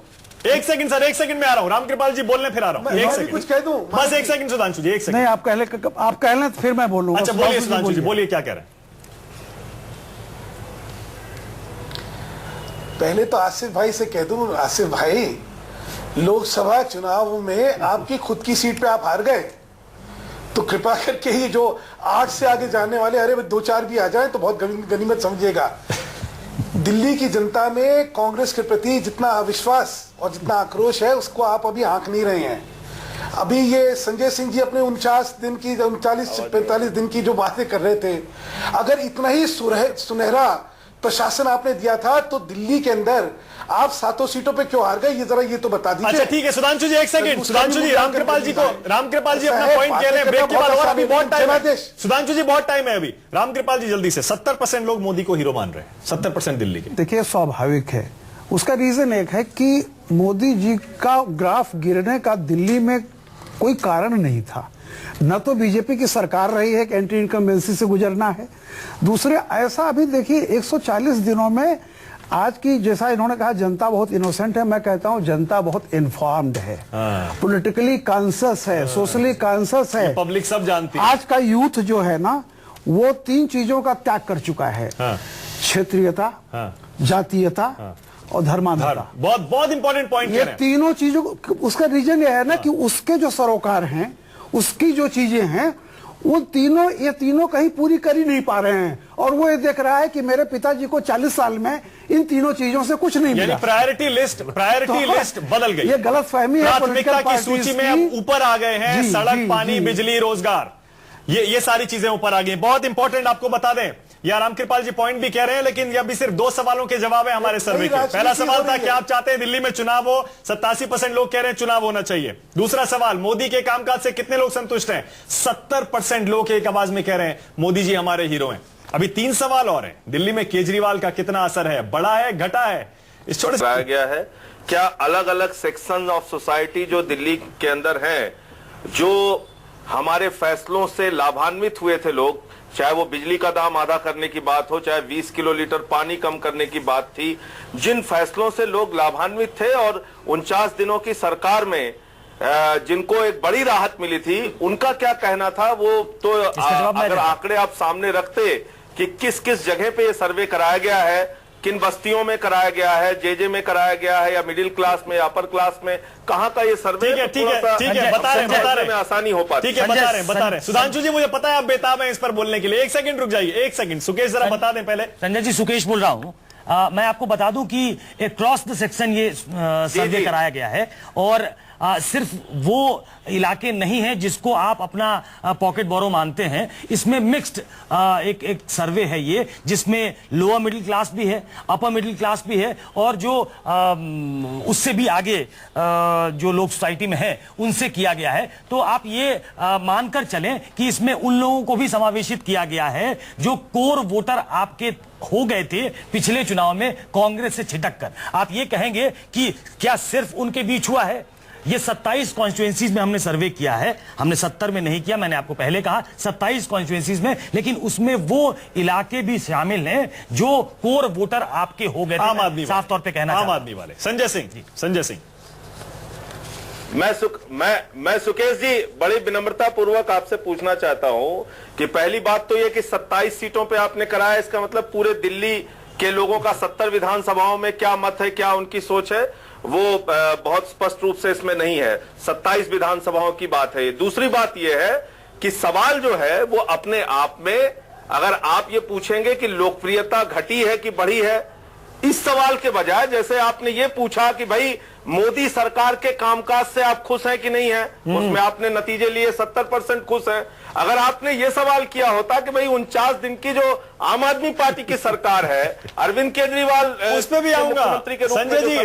एक सेकंड सर, एक सेकंड में आ रहा हूं। रामकृपाल जी बोलने फिर आ रहा हूं। एक सेकंड कुछ कह दूं? बस एक सेकंड सुधांशु जी, एक सेकंड। नहीं, आप कह लें तो फिर मैं बोलूंगा। अच्छा बोलिए सुधांशु जी, बोलिए क्या कह रहे हैं। पहले तो आसिफ भाई से कह दूं, आसिफ भाई लोकसभा चुनाव में आपकी खुद की सीट पे आप हार गए, तो कृपा करके ये जो 8 से आगे जाने वाले, अरे 2-4 भी आ जाए तो बहुत गनीमत समझिएगा। दिल्ली की जनता में कांग्रेस के प्रति जितना अविश्वास और जितना आक्रोश है, उसको आप अभी आंक नहीं रहे हैं। अभी ये संजय सिंह जी अपने 39-45 दिन की जो बातें कर रहे थे, अगर इतना ही सुनहरा प्रशासन आपने दिया था तो दिल्ली के अंदर आप 7 सीटों पे क्यों हार गए, ये जरा ये तो बता दीजिए। अच्छा ठीक है सुधांशु जी, एक सेकंड। सुधांशु जी, रामकृपाल जी अपना पॉइंट कह रहे हैं, ब्रेक के बाद, और अभी बहुत टाइम है। सुधांशु जी बहुत टाइम है अभी। रामकृपाल जी जल्दी से। 70% लोग मोदी को हीरो मान रहे हैं, 70% दिल्ली के। देखिए स्वाभाविक है, उसका रीजन एक है कि मोदी जी का ग्राफ गिरने का दिल्ली में कोई कारण नहीं था। न तो बीजेपी की सरकार रही है कि एंटी इनकम्बेंसी से गुजरना है, दूसरे ऐसा अभी देखिए 140 दिनों में आज की, जैसा इन्होंने कहा जनता बहुत इनोसेंट है, मैं कहता हूं जनता बहुत इन्फॉर्म्ड है, पॉलिटिकली कॉन्शियस है, सोशली कॉन्शियस है, पब्लिक सब जानती है। आज का यूथ जो है ना, वो 3 चीजों का त्याग कर चुका है, क्षेत्रीयता, जातीयता और धर्मांधता। बहुत इंपॉर्टेंट पॉइंट। ये तीनों चीजों, उसका रीजन ये है ना कि उसके जो सरोकार हैं, उसकी जो चीजें हैं, ये तीनों कहीं पूरी कर ही नहीं पा रहे हैं, और वो ये देख रहा है कि मेरे पिताजी को 40 साल में इन तीनों चीजों से कुछ नहीं मिला। प्रायोरिटी लिस्ट बदल गई। ये गलतफहमी है। प्राथमिकता की सूची में अब ऊपर आ गए हैं सड़क, पानी, बिजली, रोजगार, ये सारी चीजें ऊपर आ गई। बहुत इंपॉर्टेंट आपको बता दें, या रामकृपाल जी पॉइंट भी कह रहे हैं, लेकिन ये अभी सिर्फ 2 सवालों के जवाब है हमारे सर्वे के। पहला सवाल था कि आप चाहते हैं दिल्ली में चुनाव हो, 87% लोग कह रहे हैं चुनाव होना चाहिए। दूसरा सवाल, मोदी के कामकाज से कितने लोग संतुष्ट हैं? 70% लोग एक आवाज में कह रहे हैं मोदी जी हमारे हीरो हैं। अभी 3 सवाल और हैं। दिल्ली में केजरीवाल का कितना असर है, बढ़ा है, घटा है? इस छोटे से गया है क्या अलग अलग सेक्शन ऑफ सोसाइटी जो दिल्ली के अंदर हैं, जो हमारे फैसलों से लाभान्वित हुए थे लोग, चाहे वो बिजली का दाम आधा करने की बात हो, चाहे 20 किलो लीटर पानी कम करने की बात थी, जिन फैसलों से लोग लाभान्वित थे और 49 दिनों की सरकार में जिनको एक बड़ी राहत मिली थी, उनका क्या कहना था? वो तो अगर आंकड़े आप सामने रखते कि किस किस जगह पे ये सर्वे कराया गया है, किन बस्तियों में कराया गया है, जेजे में कराया गया है, या मिडिल क्लास में, या अपर क्लास में, कहां का ये सर्वे? ठीक है, बता रहे हैं, आसानी हो पाती। ठीक है, बता रहे हैं। सुधांशु जी मुझे पता है आप बेताब हैं इस पर बोलने के लिए। एक सेकंड रुक जाइए, एक सेकंड। सुकेश जरा बता दें पहले। संजय जी, सुकेश बोल रहा हूं। मैं आपको बता दूं कि क्रॉस द सेक्शन ये सर्वे कराया गया है, और सिर्फ वो इलाके नहीं है जिसको आप अपना पॉकेट बोरो मानते हैं। इसमें मिक्स्ड एक सर्वे है ये, जिसमें लोअर मिडिल क्लास भी है, अपर मिडिल क्लास भी है, और जो उससे भी आगे जो लोग सोसाइटी में है उनसे किया गया है। तो आप ये मानकर चलें कि इसमें उन लोगों को भी समावेशित किया गया है जो कोर वोटर आपके हो गए थे पिछले चुनाव में कांग्रेस से छिटक कर। आप ये कहेंगे कि क्या सिर्फ उनके बीच हुआ है? ये 27 कॉन्स्टिट्यूएंसीज में हमने सर्वे किया है, हमने 70 में नहीं किया, मैंने आपको पहले कहा 27 कॉन्स्टिट्यूएंसीज में, लेकिन उसमें वो इलाके भी शामिल हैं जो कोर वोटर आपके हो गए थे। आम आदमी, साफ तौर पे कहना, आम आदमी वाले। संजय सिंह, मैं सुकेश जी बड़ी विनम्रता पूर्वक आपसे पूछना चाहता हूं कि पहली बात तो यह कि 27 सीटों पे आपने कराया, इसका मतलब पूरे दिल्ली के लोगों का 70 विधानसभाओं में क्या मत है, क्या उनकी सोच है, वो बहुत स्पष्ट रूप से इसमें नहीं है। 27 विधानसभाओं की बात है। दूसरी बात यह है कि सवाल जो है वो अपने आप में, अगर आप ये पूछेंगे कि लोकप्रियता घटी है कि बढ़ी है, इस सवाल के बजाय जैसे आपने ये पूछा कि भाई मोदी सरकार के कामकाज से आप खुश हैं कि नहीं है, उसमें आपने नतीजे लिए 70% खुश हैं। अगर आपने ये सवाल किया होता कि भाई 49 दिन की जो आम आदमी पार्टी की सरकार है, अरविंद केजरीवाल उस पे भी आऊंगा संजय जी,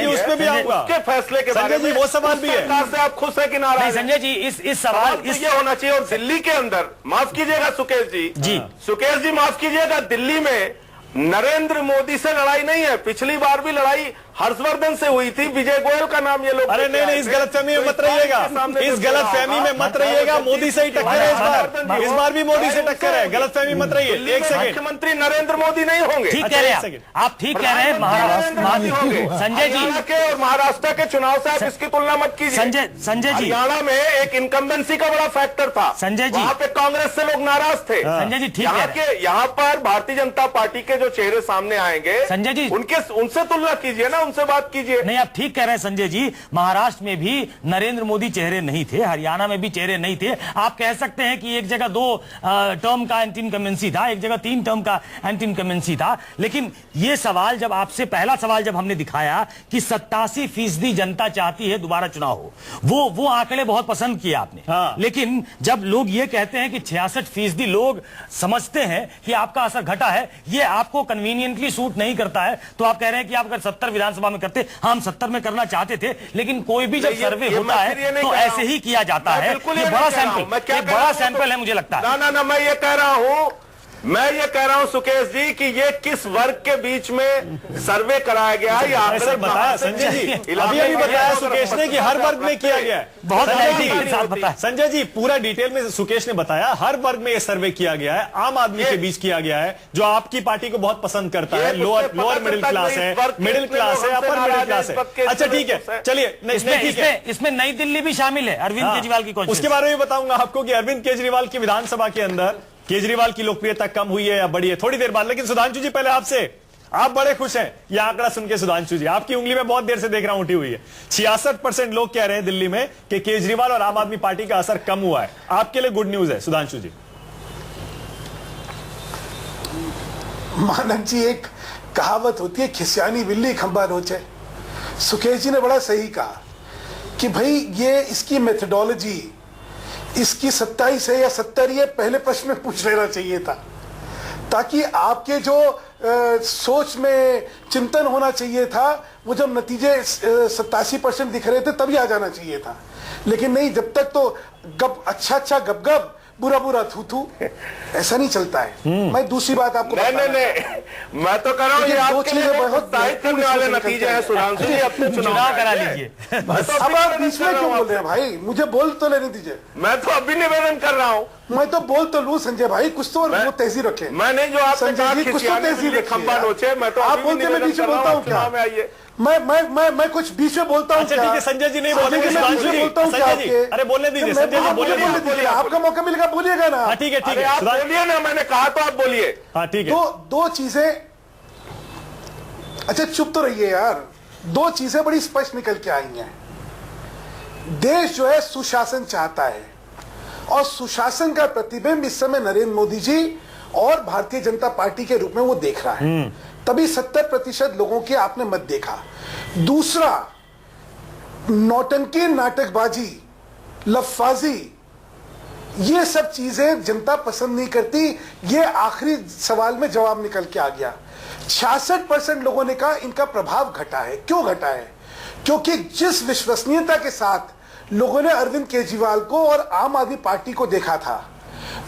उस पे भी आऊंगा, उसके फैसले के बारे में वो सवाल भी है, सरकार से आप खुश है कि नाराज? संजय जी, इस सवाल ये होना चाहिए। और दिल्ली के अंदर, माफ कीजिएगा सुकेश जी, माफ कीजिएगा, दिल्ली में नरेंद्र मोदी से लड़ाई नहीं है। पिछली बार भी लड़ाई हर्षवर्धन से हुई थी, विजय गोयल का नाम ये लोग। अरे नहीं, इस गलतफहमी में मत रहिएगा, इस गलतफहमी में मत रहिएगा। मोदी से ही टक्कर है इस बार भी मोदी से टक्कर है, गलतफहमी मत रहिए। एक सेकंड, मुख्यमंत्री नरेंद्र मोदी नहीं होंगे। ठीक कह रहे हैं आप, ठीक कह रहे हैं। महाराष्ट्र संजय जी के और महाराष्ट्र के चुनाव से आप इसकी तुलना मत कीजिए। संजय जी, हरियाणा में एक इनकम्बेंसी का बड़ा फैक्टर था संजय जी, वहां पे कांग्रेस से लोग नाराज थे। संजय जी ठीक है, यहाँ पर भारतीय जनता पार्टी के जो चेहरे सामने आएंगे संजय जी, उनसे तुलना कीजिए ना, उनसे बात कीजिए। नहीं, आप ठीक कह रहे हैं संजय जी। महाराष्ट्र में भी नरेंद्र मोदी चेहरे नहीं थे, हरियाणा में भी चेहरे नहीं थे। आप कह सकते हैं कि एक जगह 2 टर्म का एंटी इनकम्बेंसी था, एक जगह 3 टर्म का एंटी इनकम्बेंसी था। लेकिन यह सवाल जब आपसे, पहला सवाल जब हमने दिखाया कि 87% जनता चाहती है दोबारा चुनाव हो, वो आंकड़े बहुत पसंद किए आपने। लेकिन जब लोग ये कहते हैं कि 66% लोग समझते हैं कि आपका असर घटा है, ये आपको कन्वीनियंटली सूट नहीं करता है, तो आप कह रहे हैं कि आप अगर 70 विधानसभा में करते, हम 70 में करना चाहते थे, लेकिन कोई भी जब सर्वे होता है तो ऐसे ही किया जाता है। ये बड़ा सैंपल है मुझे लगता है। ना, मैं ये कह रहा हूं सुकेश जी कि ये किस वर्ग के बीच में सर्वे कराया गया है, या ऐसे बताया संजय जी, अभी बताया सुकेश ने कि हर वर्ग में किया गया है। बहुत संजय जी पूरा डिटेल में सुकेश ने बताया, हर वर्ग में ये सर्वे किया गया है, आम आदमी के बीच किया गया है, जो आपकी पार्टी को बहुत पसंद करता है। लोअर मिडिल क्लास है, मिडिल क्लास है, अपर मिडिल क्लास है। अच्छा ठीक है, चलिए, इसमें नई दिल्ली भी शामिल है, अरविंद केजरीवाल की। उसके बारे में बताऊंगा आपको कि अरविंद केजरीवाल की विधानसभा के अंदर केजरीवाल की लोकप्रियता कम हुई है या बढ़ी है, थोड़ी देर बाद। लेकिन सुधांशु जी पहले आपसे, आप बड़े खुश हैं यह आंकड़ा सुन के। सुधांशु जी आपकी उंगली में बहुत देर से देख रहा हूं उठी हुई है। 66% लोग कह रहे हैं दिल्ली में कि केजरीवाल और आम आदमी पार्टी का असर कम हुआ है। आपके लिए गुड न्यूज है सुधांशु जी। मानक जी, एक कहावत होती है, खिसियानी बिल्ली खंबा नोचे। सुकेश जी ने बड़ा सही कहा कि भाई ये इसकी मेथोडोलॉजी, इसकी 27 है या 70 ये पहले प्रश्न में पूछ लेना चाहिए था, ताकि आपके जो सोच में चिंतन होना चाहिए था, वो जब नतीजे 87% दिख रहे थे तभी आ जाना चाहिए था। लेकिन नहीं, जब तक तो गप अच्छा गप बुरा थू ऐसा नहीं चलता है। मैं दूसरी बात आपको नहीं, मैं तो कह रहा हूँ ये दो चीजें बहुत करने वाले नतीजे हैं सुधांशु जी। अपने चुनाव करा लीजिए। अब आप बीच में क्यों बोल रहे हैं भाई? मुझे बोल तो लेने दीजिए। मैं तो अभी निवेदन कर रहा हूँ। मैं तो बोल तो लूं संजय भाई, कुछ तो वो तहजीब रखे। मैं नहीं, जो आप संजय जी कुछ तो तहजीब रखे। खंबा नोचे, मैं तो आप बोलते मैं बीच में बोलता हूँ क्या? मैं कुछ बीच में बोलता हूँ। अच्छा ठीक है, संजय जी नहीं बोलेंगे, बोलता हूँ क्या? अरे बोलने दीजिए संजय जी, बोलिए, आपका मौका मिलेगा, बोलिएगा ना। ठीक है, आप बोलिए ना, मैंने कहा तो आप बोलिए। हाँ ठीक है। दो चीजें, अच्छा चुप तो रहिए यार। 2 चीजें बड़ी स्पष्ट निकल के आई हैं। देश जो है सुशासन चाहता है, और सुशासन का प्रतिबिंब इस समय नरेंद्र मोदी जी और भारतीय जनता पार्टी के रूप में वो देख रहा है। तभी 70% लोगों के आपने मत देखा। दूसरा, नौटंकी, नाटकबाजी, लफाजी, ये सब चीजें जनता पसंद नहीं करती। ये आखिरी सवाल में जवाब निकल के आ गया। 66% लोगों ने कहा इनका प्रभाव घटा है। क्यों घटा है? क्योंकि जिस विश्वसनीयता के साथ लोगों ने अरविंद केजरीवाल को और आम आदमी पार्टी को देखा था,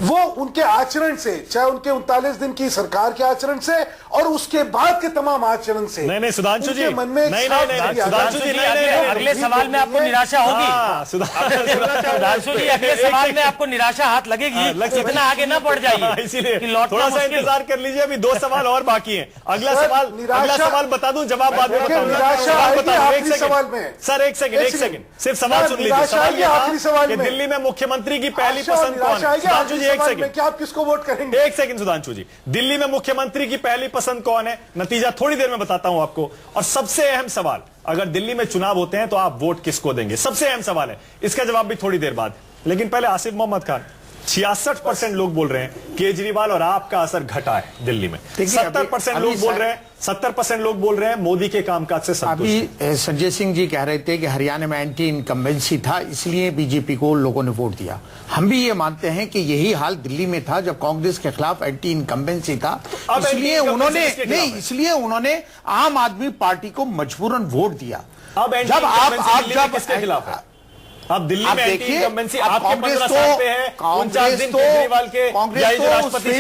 वो उनके आचरण से, चाहे उनके 39 दिन की सरकार के आचरण से और उसके बाद के तमाम आचरण से, नहीं सुधांशु जी, मन में सुधांशु जी, अगले सवाल में आपको निराशा होगी। सुधांशु जी, अगले सवाल में आपको निराशा हाथ लगेगी, इतना आगे ना बढ़ जाइए, इसीलिए थोड़ा सा इंतजार कर लीजिए। अभी 2 सवाल और बाकी हैं। अगला सवाल बता दूं, जवाब बाद में बताऊंगा। सवाल में सर एक सेकंड, सिर्फ सवाल सुन लीजिए। सवाल ये था कि दिल्ली में मुख्यमंत्री की पहली पसंद कौन है? सुधांशु जी एक सेकंड, क्या आप किसको वोट करेंगे? एक सेकंड सुधांशु जी, दिल्ली में मुख्यमंत्री की पहली पसंद कौन है? नतीजा थोड़ी देर में बताता हूं आपको। और सबसे अहम सवाल, अगर दिल्ली में चुनाव होते हैं तो आप वोट किसको देंगे? सबसे अहम सवाल है, इसका जवाब भी थोड़ी देर बाद। लेकिन पहले आसिफ मोहम्मद खान, 66% लोग बोल रहे हैं केजरीवाल और आपका असर घटा है दिल्ली में। 70% लोग बोल रहे हैं, 70% लोग बोल रहे हैं मोदी के कामकाज से संतुष्ट। अभी संजय सिंह जी कह रहे थे कि हरियाणा में एंटी इनकम्बेंसी था, इसलिए बीजेपी को लोगों ने वोट दिया। हम भी ये मानते हैं कि यही हाल दिल्ली में था जब कांग्रेस के खिलाफ एंटी इनकम्बेंसी था, इसलिए उन्होंने आम आदमी पार्टी को मजबूरन वोट दिया। जब किसके खिलाफ है? अब दिल्ली में एंटी इनकम्बेंसी आपके 15 साल पे है, 49 दिन केजरीवाल के, कांग्रेस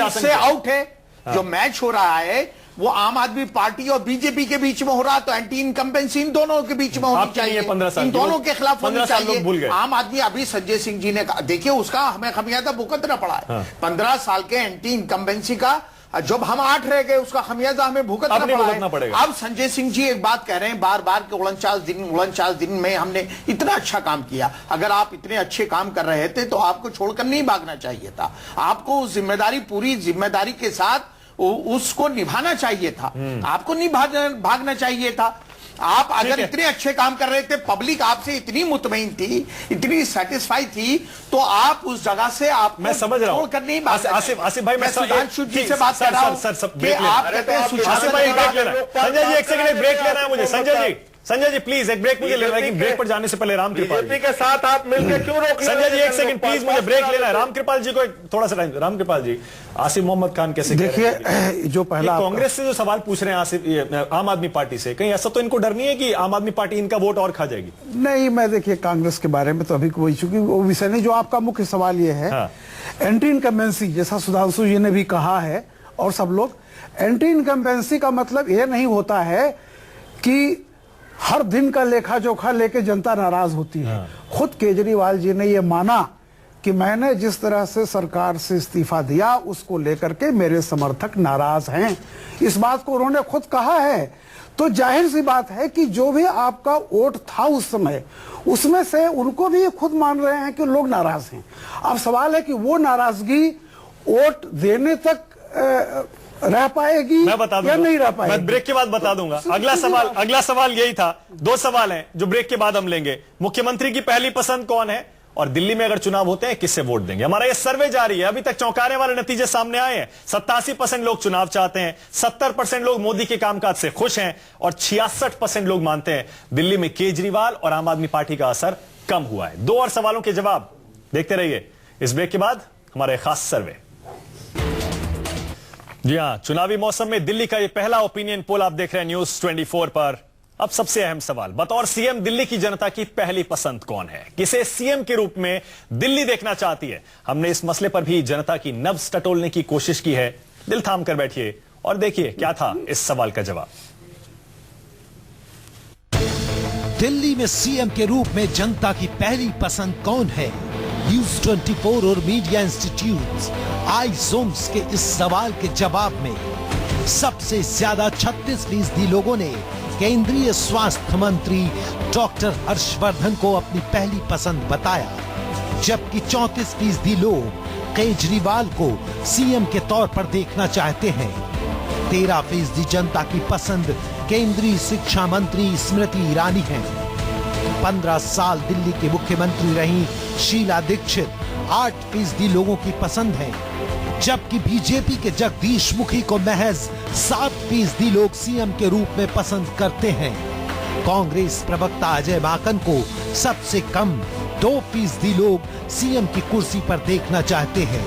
तो से आउट है। जो मैच हो रहा है वो आम आदमी पार्टी और बीजेपी के बीच में हो रहा, तो एंटी इनकम्बेंसी इन दोनों के बीच में होनी आपके लिए चाहिए, 15 साल इन दोनों के खिलाफ होनी 15 साल लोग भूल चाहिए। गए। आम आदमी, अभी संजय सिंह जी ने कहा, देखिए उसका हमें खमियाजा भुगतना पड़ा है। 15 साल के एंटी इनकम्बेंसी का, जब हम 8 रह गए, उसका खमियाजा हमें भुगतना पड़ा है। अब संजय सिंह जी एक बात कह रहे हैं बार बार कि 49 दिन में हमने इतना अच्छा काम किया। अगर आप इतने अच्छे काम कर रहे थे तो आपको छोड़कर नहीं भागना चाहिए था, आपको जिम्मेदारी, पूरी जिम्मेदारी के साथ उसको निभाना चाहिए था, आपको नहीं भागना चाहिए था। आप अगर इतने अच्छे काम कर रहे थे, पब्लिक आपसे इतनी मुतमईन थी, इतनी सेटिस्फाई थी, तो आप उस जगह से आप, मैं समझ रहा हूं। आसिफ भाई, मैं सुधांशु जी से बात कर रहा हूं कि आप कहते हैं संजय जी एक सेकंड ब्रेक लेना है मुझे। संजय जी प्लीज एक ब्रेक मुझे लेना है, लेकिन ब्रेक पर जाने से पहले रामकृपाल जी के साथ आप मिलकर क्यों रोक रहे हैं? संजय जी एक सेकंड प्लीज, मुझे ब्रेक लेना है। रामकृपाल जी को थोड़ा सा टाइम। रामकृपाल जी, आसिफ मोहम्मद खान कैसे देखिए, जो पहला कांग्रेस से जो सवाल पूछ रहे हैं आसिफ, आम आदमी पार्टी से, कहीं ऐसा तो इनको डर नहीं है कि आम आदमी पार्टी इनका वोट और खा जाएगी? नहीं, मैं देखिए कांग्रेस के बारे में तो अभी कोई, चूंकि वो विषय नहीं। जो आपका मुख्य सवाल ये है, एंटी इनकम्बेंसी, जैसा सुधांशु जी ने भी कहा है और सब लोग, एंटी इनकम्बेंसी का मतलब यह नहीं होता है कि हर दिन का लेखा जोखा लेके जनता नाराज होती है। खुद केजरीवाल जी ने यह माना कि मैंने जिस तरह से सरकार से इस्तीफा दिया, उसको लेकर के मेरे समर्थक नाराज हैं, इस बात को उन्होंने खुद कहा है। तो जाहिर सी बात है कि जो भी आपका वोट था उस समय, उसमें से उनको भी खुद मान रहे हैं कि लोग नाराज हैं। अब सवाल है कि वो नाराजगी वोट देने तक रह पाएगी मैं बता दूंगा, या नहीं रह पाएगी? मैं ब्रेक के बाद बता दूंगा। अगला सवाल यही था। 2 सवाल हैं जो ब्रेक के बाद हम लेंगे। मुख्यमंत्री की पहली पसंद कौन है, और दिल्ली में अगर चुनाव होते हैं किससे वोट देंगे? हमारा ये सर्वे जारी है, अभी तक चौंकाने वाले नतीजे सामने आए हैं। 87% लोग चुनाव चाहते हैं, 70% लोग मोदी के कामकाज से खुश हैं, और 66% लोग मानते हैं दिल्ली में केजरीवाल और आम आदमी पार्टी का असर कम हुआ है। 2 और सवालों के जवाब देखते रहिए इस ब्रेक के बाद हमारा खास सर्वे। जी हां, चुनावी मौसम में दिल्ली का यह पहला ओपिनियन पोल आप देख रहे हैं न्यूज 24 पर। अब सबसे अहम सवाल, बतौर सीएम दिल्ली की जनता की पहली पसंद कौन है? किसे सीएम के रूप में दिल्ली देखना चाहती है? हमने इस मसले पर भी जनता की नब्ज टटोलने की कोशिश की है। दिल थाम कर बैठिए और देखिए क्या था इस सवाल का जवाब। दिल्ली में सीएम के रूप में जनता की पहली पसंद कौन है? न्यूज 24 और मीडिया इंस्टीट्यूट आईजोम्स के इस सवाल के जवाब में सबसे ज्यादा 36% लोगों ने केंद्रीय स्वास्थ्य मंत्री डॉक्टर हर्षवर्धन को अपनी पहली पसंद बताया, जबकि 34% लोग केजरीवाल को सीएम के तौर पर देखना चाहते हैं। 13% जनता की पसंद केंद्रीय शिक्षा मंत्री स्मृति ईरानी है। 15 साल दिल्ली के मुख्यमंत्री रही शीला दीक्षित 8% लोगों की पसंद है, जबकि बीजेपी के जगदीश मुखी को महज 7% लोग सीएम के रूप में पसंद करते हैं। कांग्रेस प्रवक्ता अजय माकन को सबसे कम 2% लोग सीएम की कुर्सी पर देखना चाहते हैं।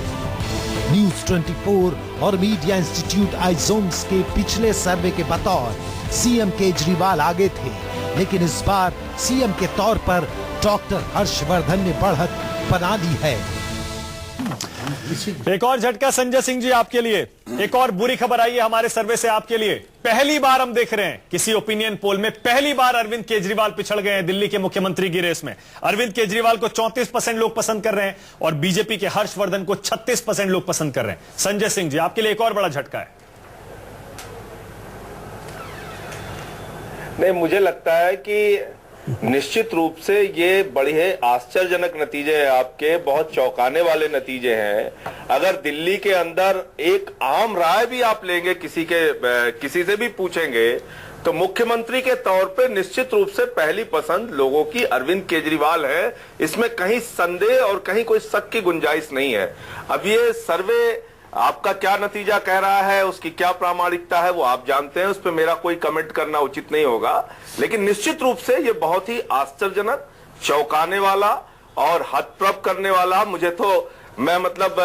न्यूज 24 और मीडिया इंस्टीट्यूट आईजोम्स के पिछले सर्वे के बतौर सीएम केजरीवाल आगे थे, लेकिन इस बार सीएम के तौर पर डॉक्टर हर्षवर्धन ने बढ़त बना ली है। एक और झटका संजय सिंह जी आपके लिए, एक और बुरी खबर आई है हमारे सर्वे से आपके लिए। पहली बार हम देख रहे हैं किसी ओपिनियन पोल में पहली बार अरविंद केजरीवाल पिछड़ गए हैं दिल्ली के मुख्यमंत्री की रेस में। अरविंद केजरीवाल को 34% लोग पसंद कर रहे हैं और बीजेपी के हर्षवर्धन को 36% लोग पसंद कर रहे हैं। संजय सिंह जी आपके लिए एक और बड़ा झटका है। नहीं, मुझे लगता है कि निश्चित रूप से ये बड़ी है आश्चर्यजनक नतीजे हैं आपके, बहुत चौंकाने वाले नतीजे हैं। अगर दिल्ली के अंदर एक आम राय भी आप लेंगे, किसी से भी पूछेंगे, तो मुख्यमंत्री के तौर पे निश्चित रूप से पहली पसंद लोगों की अरविंद केजरीवाल है। इसमें कहीं संदेह और कहीं कोई शक की गुंजाइश नहीं है। अब ये सर्वे आपका क्या नतीजा कह रहा है, उसकी क्या प्रामाणिकता है, वो आप जानते हैं, उस पर मेरा कोई कमेंट करना उचित नहीं होगा। लेकिन निश्चित रूप से ये बहुत ही आश्चर्यजनक, चौंकाने वाला और हतप्रभ करने वाला, मुझे तो मैं मतलब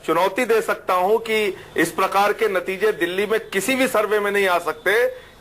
चुनौती दे सकता हूं कि इस प्रकार के नतीजे दिल्ली में किसी भी सर्वे में नहीं आ सकते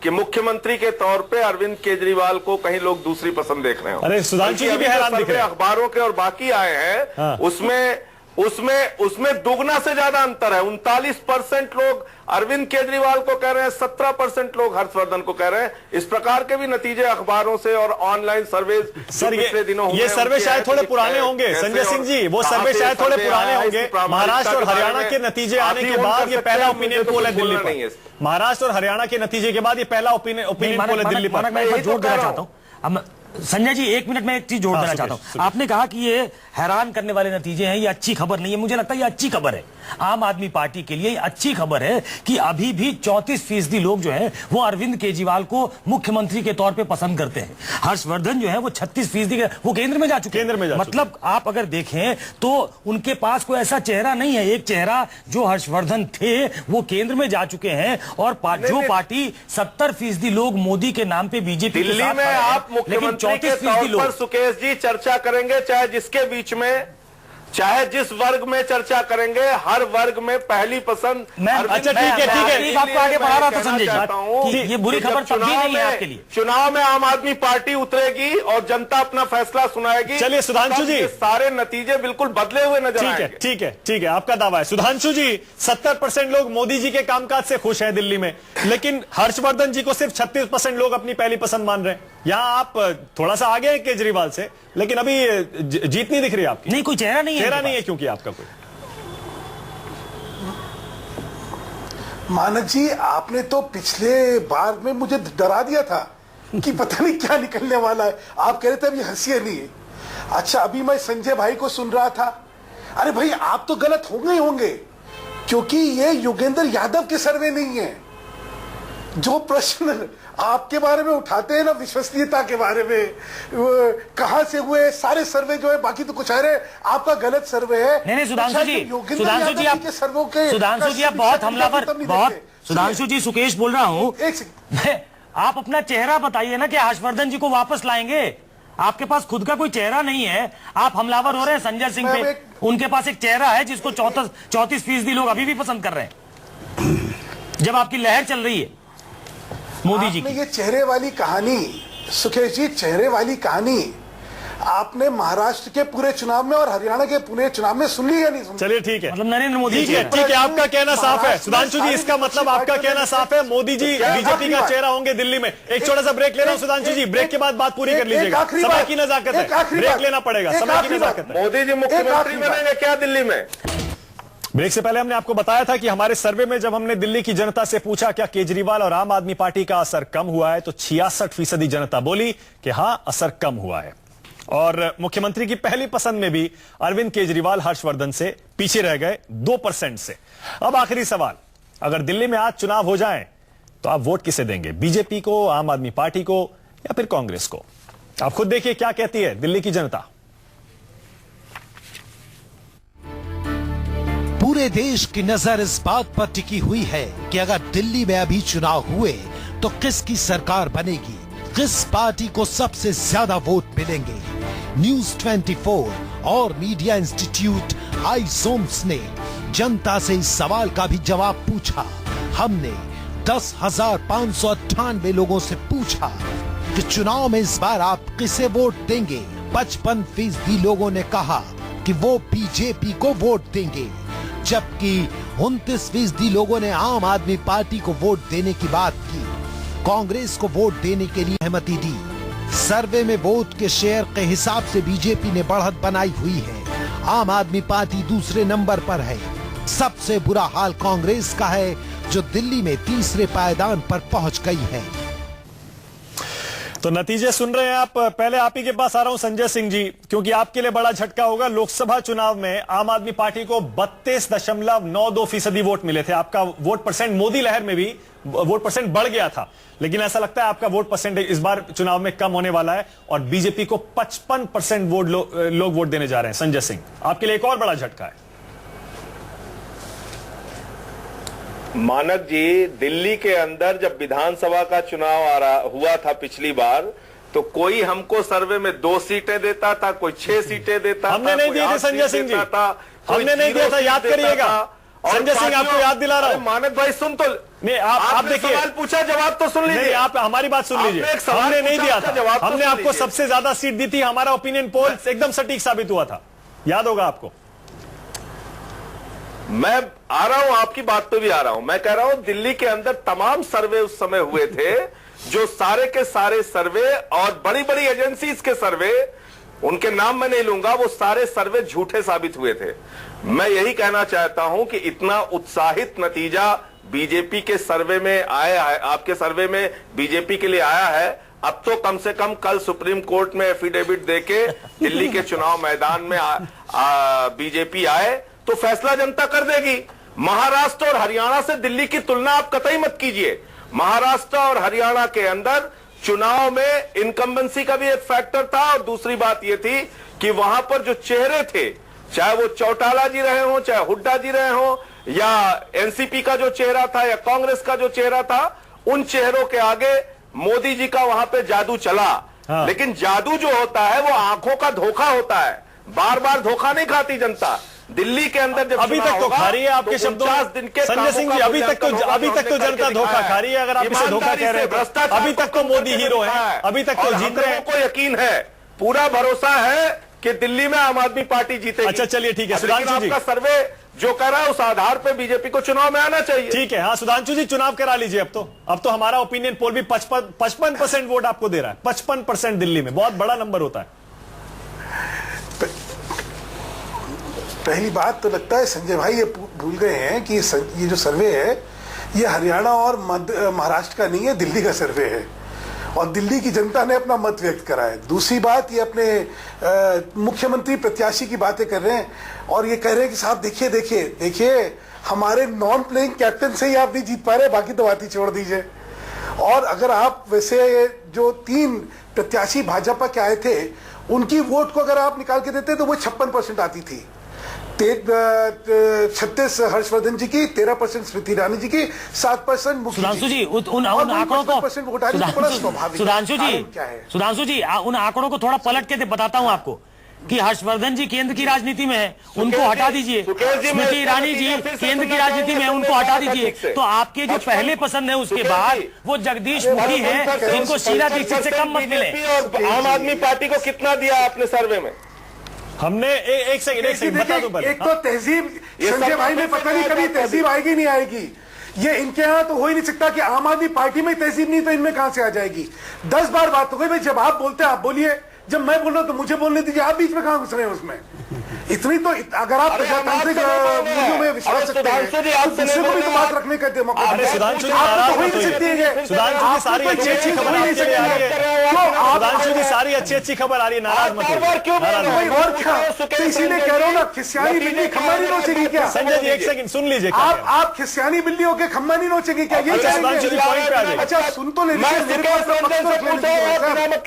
कि मुख्यमंत्री के तौर पे अरविंद केजरीवाल को कहीं लोग दूसरी पसंद देख रहे हो। अरे सुधांशु जी भी हैरान दिख रहे हैं। अखबारों के और बाकी आए हैं, उसमें उसमें दुगना से ज्यादा अंतर है। 39% लोग अरविंद केजरीवाल को कह रहे हैं, 17% लोग हर्षवर्धन को कह रहे हैं। इस प्रकार के भी नतीजे अखबारों से और ऑनलाइन सर्वे पिछले दिनों ये सर्वे शायद थोड़े पुराने होंगे संजय सिंह जी, वो सर्वे शायद थोड़े पुराने होंगे। महाराष्ट्र और हरियाणा के नतीजे आने के बाद ये पहला ओपिनियन पोल है दिल्ली पर। महाराष्ट्र और हरियाणा के नतीजे के बाद ये पहला ओपिनियन पोल है दिल्ली पर। मैं जोड़ देना चाहता हूँ संजय जी, 1 मिनट में एक चीज जोड़ देना चाहता हूं। आपने कहा कि ये हैरान करने वाले नतीजे हैं, ये अच्छी खबर नहीं है। मुझे लगता है ये अच्छी खबर है आम आदमी पार्टी के लिए। अच्छी खबर है कि अभी भी 34% लोग जो है वो अरविंद केजरीवाल को मुख्यमंत्री के तौर पे पसंद करते हैं। हर्षवर्धन जो है वो 36% वो केंद्र में जा चुके हैं। मतलब आप अगर देखें तो उनके पास कोई ऐसा चेहरा नहीं है। एक चेहरा जो हर्षवर्धन थे वो केंद्र में जा चुके हैं और जो पार्टी 70% लोग मोदी के नाम पे बीजेपी दिल्ली में आप मुख्यमंत्री के तौर पर सुकेश जी चर्चा करेंगे, चाहे जिसके बीच में, चाहे जिस वर्ग में चर्चा करेंगे, हर वर्ग में पहली पसंद। अच्छा ठीक है आपको आगे बढ़ा रहा था संजय जी, ये बुरी खबर तब भी नहीं है आपके लिए। चुनाव में आम आदमी पार्टी उतरेगी और जनता अपना फैसला सुनाएगी। चलिए सुधांशु जी, सारे नतीजे बिल्कुल बदले हुए नजर आएंगे। ठीक है आपका दावा है। सुधांशु जी, 70% लोग मोदी जी के कामकाज से खुश हैं दिल्ली में, लेकिन हर्षवर्धन जी को सिर्फ 36% लोग अपनी पहली पसंद मान रहे हैं। यहां आप थोड़ा सा आगे हैं केजरीवाल से, लेकिन अभी जीत नहीं दिख रही आपकी। नहीं, कोई चेहरा नहीं है क्योंकि आपका कोई। मानक जी, आपने तो पिछले बार में मुझे डरा दिया था कि पता नहीं क्या निकलने वाला है। आप कह रहे थे अभी हंसी नहीं है। अच्छा, अभी मैं संजय भाई को सुन रहा था। अरे भाई, आप तो गलत होंगे ही होंगे, क्योंकि ये योगेंद्र यादव के सर्वे नहीं है। जो प्रश्न आपके बारे में उठाते हैं ना, विश्वसनीयता के बारे में, कहां से हुए, सारे सर्वे जो है, बाकी तो कुछ है, आपका गलत सर्वे है। नहीं सुधांशु जी, आप बहुत हमलावर, बहुत सुधांशु जी, सुकेश बोल रहा हूं। आप अपना चेहरा बताइए ना कि हर्षवर्धन जी को वापस लाएंगे। आपके पास खुद का कोई चेहरा नहीं है, आप हमलावर हो रहे हैं संजय सिंह पे। उनके पास एक चेहरा है जिसको 34% लोग अभी भी पसंद कर रहे हैं, जब आपकी लहर चल रही है मोदी जी की। ये चेहरे वाली कहानी, सुकेश जी, चेहरे वाली कहानी आपने महाराष्ट्र के पूरे चुनाव में और हरियाणा के पूरे चुनाव में सुन ली या नहीं सुनी? चलिए ठीक है, मतलब नरेंद्र मोदी। ठीक है, आपका कहना साफ है सुधांशु जी, इसका मतलब आपका कहना साफ है, मोदी जी बीजेपी का चेहरा होंगे दिल्ली में। एक छोटा सा ब्रेक ले रहा हूं सुधांशु जी, ब्रेक के बाद बात पूरी कर लीजिएगा। समय की नजाकत है, ब्रेक लेना पड़ेगा, समय की नजाकत है। मोदी जी मुख्यमंत्री बनेंगे क्या दिल्ली में? ब्रेक से पहले हमने आपको बताया था कि हमारे सर्वे में जब हमने दिल्ली की जनता से पूछा क्या केजरीवाल और आम आदमी पार्टी का असर कम हुआ है, तो 66% जनता बोली कि हां, असर कम हुआ है। और मुख्यमंत्री की पहली पसंद में भी अरविंद केजरीवाल हर्षवर्धन से पीछे रह गए 2% से। अब आखिरी सवाल, अगर दिल्ली में आज चुनाव हो जाए तो आप वोट किसे देंगे? बीजेपी को, आम आदमी पार्टी को, या फिर कांग्रेस को? आप खुद देखिए क्या कहती है दिल्ली की जनता। पूरे देश की नजर इस बात पर टिकी हुई है कि अगर दिल्ली में अभी चुनाव हुए तो किसकी सरकार बनेगी, किस पार्टी को सबसे ज्यादा वोट मिलेंगे। न्यूज 24 और मीडिया इंस्टीट्यूट आइसोम्स ने जनता से इस सवाल का भी जवाब पूछा। हमने 10,598 लोगों से पूछा कि चुनाव में इस बार आप किसे वोट देंगे। 55% लोगों ने कहा कि वो बीजेपी को वोट देंगे, जबकि 29% लोगों ने आम आदमी पार्टी को वोट देने की बात की। कांग्रेस को वोट देने के लिए सहमति दी। सर्वे में वोट के शेयर के हिसाब से बीजेपी ने बढ़त बनाई हुई है। आम आदमी पार्टी दूसरे नंबर पर है। सबसे बुरा हाल कांग्रेस का है, जो दिल्ली में तीसरे पायदान पर पहुंच गई है। तो नतीजे सुन रहे हैं आप। पहले आप ही के पास आ रहा हूं संजय सिंह जी, क्योंकि आपके लिए बड़ा झटका होगा। लोकसभा चुनाव में आम आदमी पार्टी को 32.92% वोट मिले थे। आपका वोट परसेंट मोदी लहर में भी वोट परसेंट बढ़ गया था, लेकिन ऐसा लगता है आपका वोट परसेंट इस बार चुनाव में कम होने वाला है और बीजेपी को 55% वोट लोग वोट देने जा रहे हैं। संजय सिंह, आपके लिए एक और बड़ा झटका है। मानक जी, दिल्ली के अंदर जब विधानसभा का चुनाव हुआ था पिछली बार, तो कोई हमको सर्वे में 2 सीटें देता था, कोई 6 सीटें देता था। हमने नहीं दिए थे संजय सिंह जी, हमने नहीं दिया था, याद करिएगा। संजय सिंह आपको याद दिला रहा हूं। मानक भाई सुन तो नहीं, आप देखिए, सवाल पूछा, जवाब तो सुन लीजिए। आप हमारी बात सुन लीजिए। हमने नहीं दिया था, हमने आपको सबसे ज्यादा सीट दी थी। हमारा ओपिनियन पोल एकदम सटीक साबित हुआ था, याद होगा आपको। मैं आ रहा हूं, आपकी बात पे भी आ रहा हूं। मैं कह रहा हूं दिल्ली के अंदर तमाम सर्वे उस समय हुए थे, जो सारे के सारे सर्वे और बड़ी बड़ी एजेंसीज के सर्वे, उनके नाम मैं नहीं लूंगा, वो सारे सर्वे झूठे साबित हुए थे। मैं यही कहना चाहता हूं कि इतना उत्साहित नतीजा बीजेपी के सर्वे में आया है, आपके सर्वे में बीजेपी के लिए आया है, अब तो कम से कम कल सुप्रीम कोर्ट में एफिडेविट देके दिल्ली के चुनाव मैदान में बीजेपी आए तो फैसला जनता कर देगी। महाराष्ट्र और हरियाणा से दिल्ली की तुलना आप कतई मत कीजिए। महाराष्ट्र और हरियाणा के अंदर चुनाव में इनकम्बेंसी का भी एक फैक्टर था, और दूसरी बात यह थी कि वहां पर जो चेहरे थे, चाहे वो चौटाला जी रहे हो, चाहे हुड्डा जी रहे हो, या एनसीपी का जो चेहरा था, या कांग्रेस का जो चेहरा था, उन चेहरों के आगे मोदी जी का वहां पे जादू चला। हाँ। लेकिन जादू जो होता है वो आंखों का धोखा होता है, बार बार धोखा नहीं खाती जनता। दिल्ली के अंदर जब अभी तक तो खा रही है आपके शब्दों में दिन के संजय सिंह जी, अभी तक तो जनता धोखा खा रही है। अगर आप इसे धोखा कह रहे हैं, अभी तक तो मोदी हीरो है, अभी तक तो जीत रहे हैं। को यकीन है, पूरा भरोसा है कि दिल्ली में आम आदमी पार्टी जीतेगी। अच्छा चलिए ठीक है, सुधांशु जी, आपका सर्वे जो कर रहा है उस आधार पर बीजेपी को चुनाव में आना चाहिए। ठीक है। हाँ सुधांशु जी, चुनाव करा लीजिए। अब तो हमारा ओपिनियन पोल भी 55% वोट आपको दे रहा है। 55% दिल्ली में बहुत बड़ा नंबर होता है। पहली बात तो लगता है संजय भाई ये भूल गए हैं कि ये जो सर्वे है ये हरियाणा और महाराष्ट्र का नहीं है, दिल्ली का सर्वे है, और दिल्ली की जनता ने अपना मत व्यक्त करा है। दूसरी बात, ये अपने मुख्यमंत्री प्रत्याशी की बातें कर रहे हैं और ये कह रहे हैं कि साहब देखिए देखिए देखिए हमारे नॉन प्लेइंग कैप्टन से ही आप नहीं जीत पा रहे, बाकी तो बात ही छोड़ दीजिए। और अगर आप वैसे जो 3 प्रत्याशी भाजपा के आए थे उनकी वोट को अगर आप निकाल के देते तो वो 56% आती थी। 36 हर्षवर्धन जी की, 13% स्मृति ईरानी जी की, 7% सुधांशु जी उन आंकड़ों को सुधांशु जी उन आंकड़ों को थोड़ा पलट के बताता हूं आपको कि हर्षवर्धन जी केंद्र की राजनीति में है, उनको हटा दीजिए। स्मृति ईरानी जी केंद्र की राजनीति में है, उनको हटा दीजिए। तो आपके जो पहले पसंद है उसके बाद वो जगदीश मुखी है, जिनको शीला दीक्षित से कम मत मिले। आम आदमी पार्टी को कितना दिया आपने सर्वे में? हमने एक सेकंड बता दो। एक तो तहजीब, संजय भाई में पता नहीं कभी तहजीब आएगी नहीं आएगी। ये इनके यहाँ तो हो ही नहीं सकता कि आम आदमी पार्टी में तहजीब नहीं तो इनमें कहां से आ जाएगी। 10 बार बात हो गई भाई, जब आप बोलते हैं आप बोलिए, जब मैं बोल रहा हूं तो मुझे बोलने दीजिए, आप बीच में कहां घुस रहे हैं उसमें। इतनी तो अगर आप प्रजातांत्रिक मूल्यों में विश्वास रखते हैं तो दूसरे को भी तो बात रखने का मौका दीजिए। सुधांशु जी सारी अच्छी खबर आ रही है, नाराज मत होइए। और क्या, इसीलिए कह रहा हूँ ना, खिसियानी बिल्ली खम्मा नहीं नोचेगी क्या? संजय जी एक सेकंड सुन लीजिए। आप खिसियानी बिल्ली होकर खम्मा नहीं नोचेगी क्या? ये सुधांशु जी पॉइंट पे आ जाइए। अच्छा सुन तो ले लीजिए, मेरे पास मतलब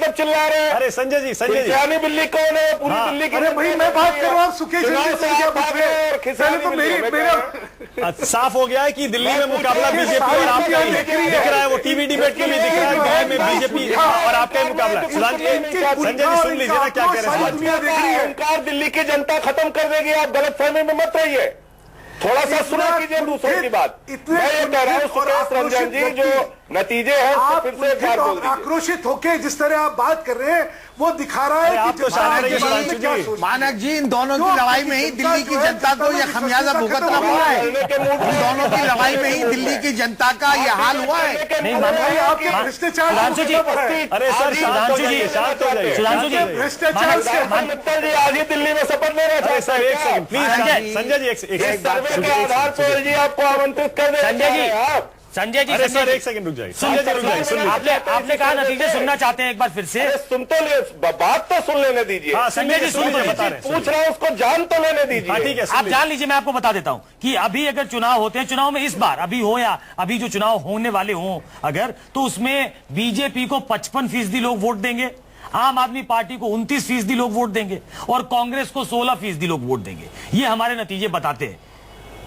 चिल्ला रहे हैं। अरे संजय जी खिसियानी बिल्ली कौन है? पूरी दिल्ली की। अरे भाई मैं बात कर रहा हूँ सुकेश जी से, क्या पूछ रहे हैं? पहले तो मेरा साफ हो गया है कि दिल्ली में मुकाबला बीजेपी और आपका ही दिख रहा है। वो टीवी डिबेट में भी दिख रहा है, दिल्ली में बीजेपी और आपका ही मुकाबला है। संजय जी सुन लीजिए ना क्या कह रहे हैं। अहंकार दिल्ली की जनता खत्म कर देगी, आप गलतफहमी में मत रहिए। थोड़ा सा सुना कीजिए दूसरों की बात। मैं ये कह रहा हूँ सुकेश रंजन जी, जो नतीजे हैं आप फिर से एक बार बोल दीजिए। आक्रोशित होके जिस तरह आप बात कर रहे हैं वो दिखा रहा है आप तो मानक जी, इन दोनों की लड़ाई में ही दिल्ली की जनता को यह खमियाजा भुगतना हुआ है। इन दोनों की लड़ाई में ही दिल्ली की जनता का यह हाल हुआ है। आपके भ्रष्टाचार, अरे सर सुधांशु जी शांत हो जाइए। सुधांशु जी भ्रष्टाचार से मित्तल जी आज ही दिल्ली में शपथ लेना चाहते सर एक सेकंड प्लीज संजय जी एक सर्वे के आधार पर जी आपको आमंत्रित कर दे। संजय जी अरे सर एक सेकंड रुक जाइए। संजय जी रुक जाइए, सुन लीजिए। आपने कहा नतीजे सुनना चाहते हैं, एक बार फिर से सुन तो ले, बात तो सुन लेने दीजिए। हाँ संजय जी सुन लीजिए, बता रहे पूछ रहा हूँ उसको जान तो लेने दीजिए। ठीक है आप जान लीजिए। मैं आपको बता देता हूं कि अभी अगर चुनाव होते हैं, चुनाव में इस बार अभी हो या अभी जो चुनाव होने वाले हों अगर, तो उसमें बीजेपी को 55% लोग वोट देंगे, आम आदमी पार्टी को 29% लोग वोट देंगे और कांग्रेस को 16% लोग वोट देंगे। ये हमारे नतीजे बताते हैं।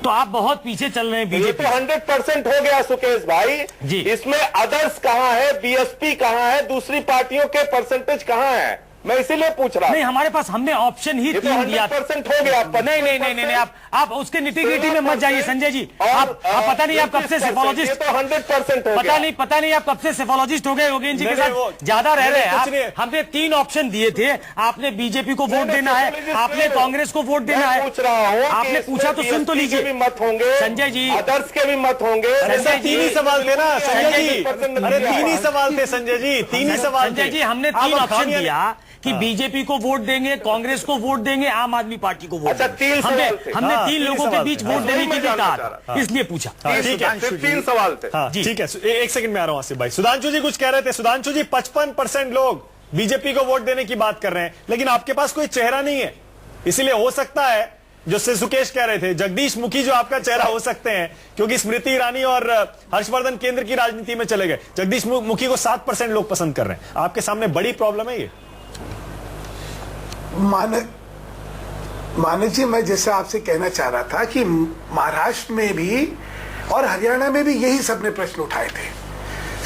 तो आप बहुत पीछे चल रहे हैं बीजेपी। तो 100% हो गया सुकेश भाई जी। इसमें अदर्स कहां है, बीएसपी कहां है, दूसरी पार्टियों के परसेंटेज कहां है? मैं इसीलिए पूछ रहा नहीं, हमारे पास हमने ऑप्शन ही 3 दिया। 100% हो गया। नहीं, आप उसके निटिग्रिटी में मत जाइए संजय जी। आप पता नहीं आप कब से सेफोलॉजिस्ट, तो 100% हो गया। पता नहीं आप कब से सेफोलॉजिस्ट हो गए, योगेंद्र जी के साथ ज्यादा रह रहे हैं। हमने 3 ऑप्शन दिए थे, आपने बीजेपी को वोट देना है, आपने कांग्रेस को वोट देना है। पूछ रहा हूँ, आपने पूछा तो सुन तो लीजिए। भी मत होंगे संजय जी, अदर्स के भी मत होंगे। संजय जी, 3 ही सवाल थे ना संजय जी, अरे 3 ही सवाल थे संजय जी, 3 ही सवाल थे। संजय जी, हमने 3 ऑप्शन दिया कि बीजेपी को वोट देंगे, कांग्रेस को वोट देंगे, आम आदमी पार्टी को वोट अच्छा, देंगे। 3 सवाल थे। हमने 3 लोगों के सवाल बीच थे। वोट देने की भी जानना कहा चाह था, इसलिए पूछा। ठीक है, सिर्फ 3 सवाल थे। हाँ ठीक है, एक सेकंड में आ रहा हूं आसिफ भाई। सुधांशु जी कुछ कह रहे थे। सुधांशु जी, 55% लोग बीजेपी को वोट देने की बात कर रहे हैं, लेकिन आपके पास कोई चेहरा नहीं है, इसीलिए हो सकता है जो से सुकेश कह रहे थे, जगदीश मुखी जो आपका चेहरा हो सकते हैं, क्योंकि स्मृति ईरानी और हर्षवर्धन केंद्र की राजनीति में चले गए। जगदीश मुखी को 7% लोग पसंद कर रहे हैं। आपके सामने बड़ी प्रॉब्लम है ये। मानक जी, मैं जैसे आपसे कहना चाह रहा था कि महाराष्ट्र में भी और हरियाणा में भी यही सबने प्रश्न उठाए थे।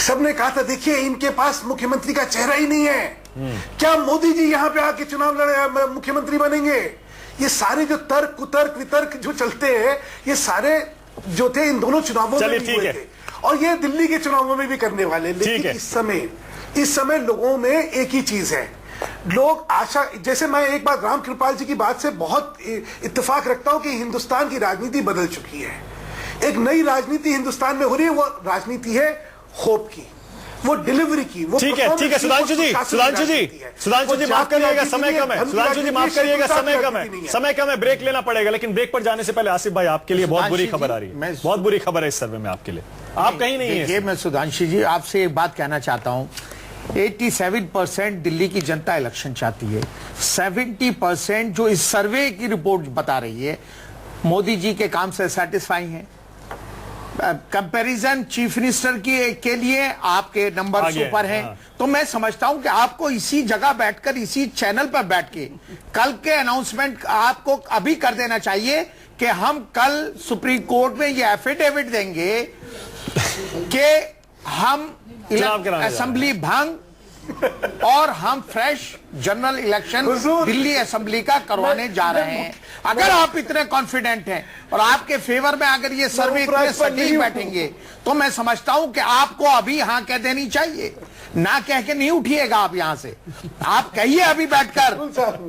सबने कहा था देखिए इनके पास मुख्यमंत्री का चेहरा ही नहीं है, क्या मोदी जी यहाँ पे आके चुनाव लड़े मुख्यमंत्री बनेंगे? ये सारे जो तर्क कुतर्क वितर्क जो चलते हैं, ये सारे जो थे इन दोनों चुनावों में भी हुए थे और ये दिल्ली के चुनावों में भी करने वाले। लेकिन इस समय लोगों में एक ही चीज है, लोग आशा, जैसे मैं एक बार राम कृपाल जी की बात से बहुत इत्तेफाक रखता हूं कि हिंदुस्तान की राजनीति बदल चुकी है, एक नई राजनीति हिंदुस्तान में हो रही है। वो राजनीति है होप की, वो डिलीवरी की, वो ठीक है सुधांशु जी माफ करिएगा, समय कम है। सुधांशु जी माफ करिएगा, समय कम है, ब्रेक लेना पड़ेगा। लेकिन ब्रेक पर जाने से पहले आसिफ भाई, आपके लिए बहुत बुरी खबर आ रही है, बहुत बुरी खबर है इस सर्वे में आपके लिए। आप कहीं नहीं है। मैं सुधांशु जी आपसे एक बात कहना चाहता हूं, 87% दिल्ली की जनता इलेक्शन चाहती है। 70% जो इस सर्वे की रिपोर्ट बता रही है मोदी जी के काम से सेटिस्फाई हैं। कंपैरिजन चीफ मिनिस्टर के लिए आपके नंबर ऊपर हैं। तो मैं समझता हूं कि आपको इसी जगह बैठकर, इसी चैनल पर बैठ के कल के अनाउंसमेंट आपको अभी कर देना चाहिए कि हम कल सुप्रीम कोर्ट में ये एफिडेविट देंगे कि हम असेंबली भंग और हम fresh general election Delhi assembly का करवाने जा रहे हैं। अगर आप इतने कॉन्फिडेंट हैं और आपके फेवर में अगर ये सर्वे इतने सटीक बैठेंगे, तो मैं समझता हूं कि आपको अभी हाँ कह देनी चाहिए, ना कह के नहीं उठिएगा आप यहां से। आप कहिए अभी बैठकर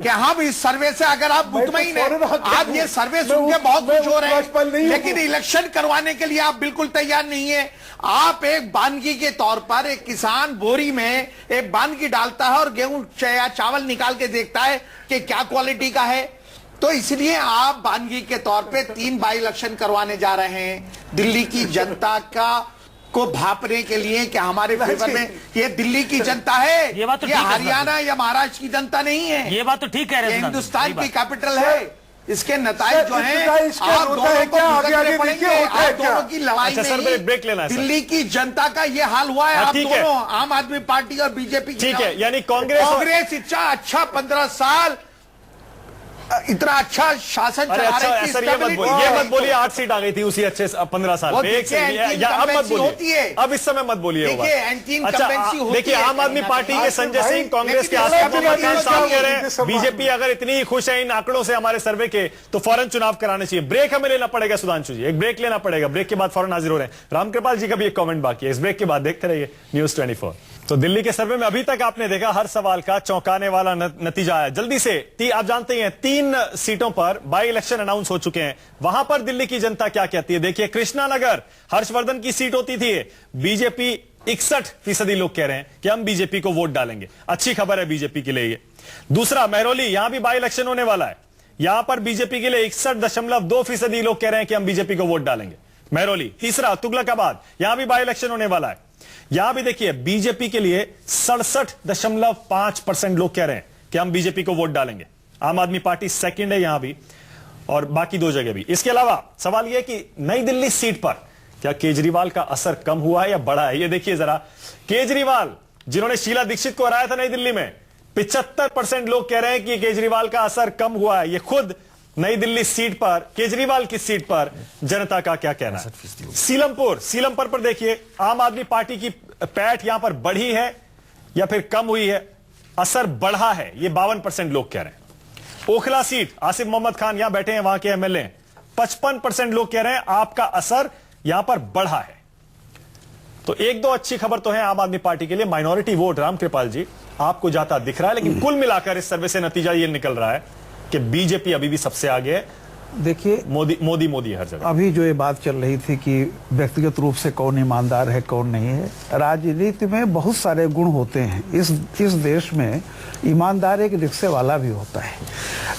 कि हम इस सर्वे से, अगर आप मुतमईन हैं, आप ये सर्वे सुन के बहुत खुश हो रहे हैं, लेकिन इलेक्शन करवाने के लिए आप बिल्कुल तैयार नहीं है। आप एक बानगी के तौर पर, एक किसान बोरी में एक बानगी डालता है और गेहूं या चावल निकाल के देखता है कि क्या क्वालिटी का है। तो इसलिए आप बानगी के तौर पे 3 बाई इलेक्शन करवाने जा रहे हैं दिल्ली की जनता को भापने के लिए कि हमारे फेवर में ये दिल्ली की जनता है, ये बात तो ये हरियाणा या महाराष्ट्र की जनता नहीं है। ये बात तो ठीक कह रहे हैं, हिंदुस्तान की कैपिटल है। इसके नताइज जो हैं आप दोनों को भुगतने पड़ेंगे। आप दोनों की लड़ाई में दिल्ली की जनता का ये हाल हुआ है। आप दोनों, आम आदमी पार्टी और बीजेपी, ठीक है, यानी कांग्रेस इतना अच्छा 15 साल इतना अच्छा शासन चला रही थी। सर ये मत बोलिए 8 सीट आ गई थी उसी अच्छे 15 साल में। अब मत बोलिए, अब इस समय मत बोलिए। अच्छा देखिए, आम आदमी पार्टी के संजय सिंह कांग्रेस के आसिफ खान साहब कह रहे हैं बीजेपी अगर इतनी खुश है इन आंकड़ों से हमारे सर्वे के, तो फौरन चुनाव कराने चाहिए। ब्रेक हमें लेना पड़ेगा सुधांशु जी, एक ब्रेक लेना पड़ेगा। ब्रेक के बाद फौरन हाजिर हो रहे हैं। रामकृपाल जी का भी एक कमेंट बाकी है, इस ब्रेक के बाद देखते रहिए News 24। तो दिल्ली के सर्वे में अभी तक आपने देखा हर सवाल का चौंकाने वाला नतीजा आया। जल्दी से आप जानते हैं 3 सीटों पर बाई इलेक्शन अनाउंस हो चुके हैं। वहां पर दिल्ली की जनता क्या कहती है देखिए। कृष्णानगर हर्षवर्धन की सीट होती थी, बीजेपी 61% लोग कह रहे हैं कि हम बीजेपी को वोट डालेंगे। अच्छी खबर है बीजेपी के लिए। दूसरा महरौली, यहां भी बाई इलेक्शन होने वाला है। यहां पर बीजेपी के लिए 61.2% लोग कह रहे हैं कि हम बीजेपी को वोट डालेंगे, महरौली। तीसरा तुगलकाबाद, यहां भी बाई इलेक्शन होने वाला है। यहां भी देखिए बीजेपी के लिए 67.5% लोग कह रहे हैं कि हम बीजेपी को वोट डालेंगे। आम आदमी पार्टी सेकंड है यहां भी, और बाकी 2 जगह भी। इसके अलावा सवाल यह कि नई दिल्ली सीट पर क्या केजरीवाल का असर कम हुआ है या बढ़ा है? ये देखिए जरा, केजरीवाल जिन्होंने शीला दीक्षित को हराया था नई दिल्ली में, 75% लोग कह रहे हैं कि केजरीवाल का असर कम हुआ है। ये खुद नई दिल्ली सीट पर, केजरीवाल की सीट पर जनता का क्या कहना है? सीलमपुर पर देखिए, आम आदमी पार्टी की पैठ यहां पर बढ़ी है या फिर कम हुई है? असर बढ़ा है, ये 52% लोग कह रहे हैं। ओखला सीट आसिफ मोहम्मद खान यहां बैठे हैं, वहां के एमएलए, 55% लोग कह रहे हैं आपका असर यहां पर बढ़ा है। तो एक दो अच्छी खबर तो है आम आदमी पार्टी के लिए। माइनॉरिटी वोट रामकृपाल जी आपको जाता दिख रहा है, लेकिन कुल मिलाकर इस सर्वे से नतीजा यह निकल रहा है कि बीजेपी अभी भी सबसे आगे है। देखिए, मोदी हर जगह। अभी जो ये बात चल रही थी कि व्यक्तिगत रूप से कौन ईमानदार है कौन नहीं है, राजनीति में बहुत सारे गुण होते हैं। इस देश में ईमानदार एक रिक्शे वाला भी होता है।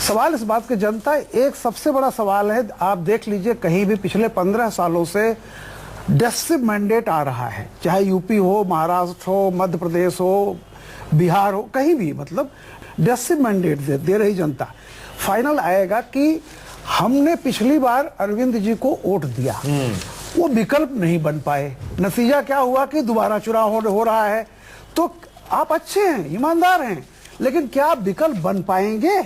सवाल इस बात की जनता, एक सबसे बड़ा सवाल है, आप देख लीजिए कहीं भी पिछले 15 सालों से डेसिव मैंडेट आ रहा है, चाहे यूपी हो, महाराष्ट्र हो, मध्य प्रदेश हो, बिहार हो, कहीं भी, मतलब डेसिव मैंडेट दे रही जनता। फाइनल आएगा कि हमने पिछली बार अरविंद जी को वोट दिया, वो विकल्प नहीं बन पाए, नतीजा क्या हुआ कि दोबारा चुनाव हो रहा है। तो आप अच्छे हैं, ईमानदार हैं, लेकिन क्या आप विकल्प बन पाएंगे?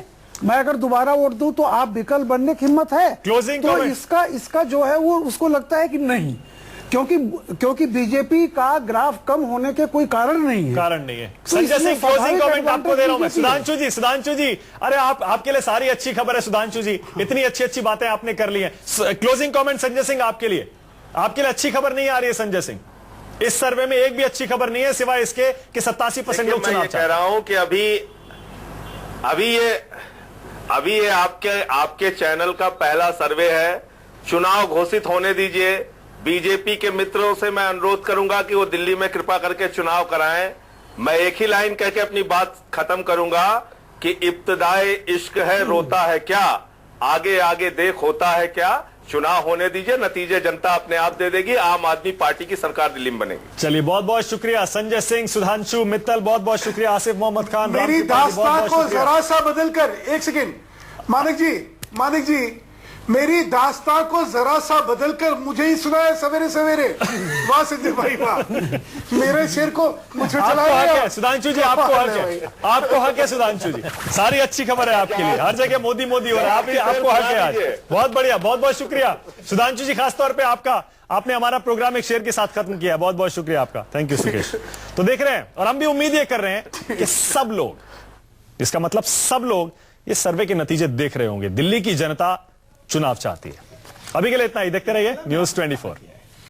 मैं अगर दोबारा वोट दूं तो आप विकल्प बनने की हिम्मत है? क्लोजिंग तो इसका जो है वो उसको लगता है कि नहीं, क्योंकि बीजेपी का ग्राफ कम होने के कोई कारण नहीं है। तो संजय सिंह, क्लोजिंग कमेंट आपको दे रहा हूं मैं। सुधांशु जी, अरे आपके लिए सारी अच्छी खबर है। सुधांशु जी, इतनी अच्छी बातें आपने कर ली हैं। क्लोजिंग कमेंट संजय सिंह आपके लिए अच्छी खबर नहीं आ रही है। संजय सिंह, इस सर्वे में एक भी अच्छी खबर नहीं है सिवाय इसके कि 87% लोग चुनाव कह रहा हूं कि अभी ये आपके चैनल का पहला सर्वे है। चुनाव घोषित होने दीजिए। बीजेपी के मित्रों से मैं अनुरोध करूंगा कि वो दिल्ली में कृपा करके चुनाव कराएं। मैं एक ही लाइन कह के अपनी बात खत्म करूंगा कि इब्तिदाए इश्क है रोता है क्या, आगे आगे देख होता है क्या। चुनाव होने दीजिए, नतीजे जनता अपने आप दे देगी। आम आदमी पार्टी की सरकार दिल्ली में बनेगी। चलिए, बहुत बहुत शुक्रिया संजय सिंह, सुधांशु मित्तल, बहुत बहुत शुक्रिया आसिफ मोहम्मद खान। मेरी दास्तां को जरा सा बदलकर, एक सेकेंड मानिक जी, मेरी दास्तां को जरा सा बदलकर मुझे ही सुनाया सवेरे सवेरे। वाह संजय भाई वाह, मेरे शेर को मुझे चलाया। सुधांशु जी, आपको हक है सुधांशु जी, सारी अच्छी खबर है आपके लिए। हर जगह मोदी हो रहा है, आपको हक है आज। बहुत बढ़िया, बहुत बहुत शुक्रिया सुधांशु जी, खासतौर पे आपने हमारा प्रोग्राम एक शेर के साथ खत्म किया। बहुत बहुत शुक्रिया आपका, थैंक यू सुकेश। तो देख रहे हैं, और हम भी उम्मीद ये कर रहे हैं कि सब लोग, इसका मतलब सब लोग ये सर्वे के नतीजे देख रहे होंगे। दिल्ली की जनता चुनाव चाहती है। अभी के लिए इतना ही, देखते रहिए News 24।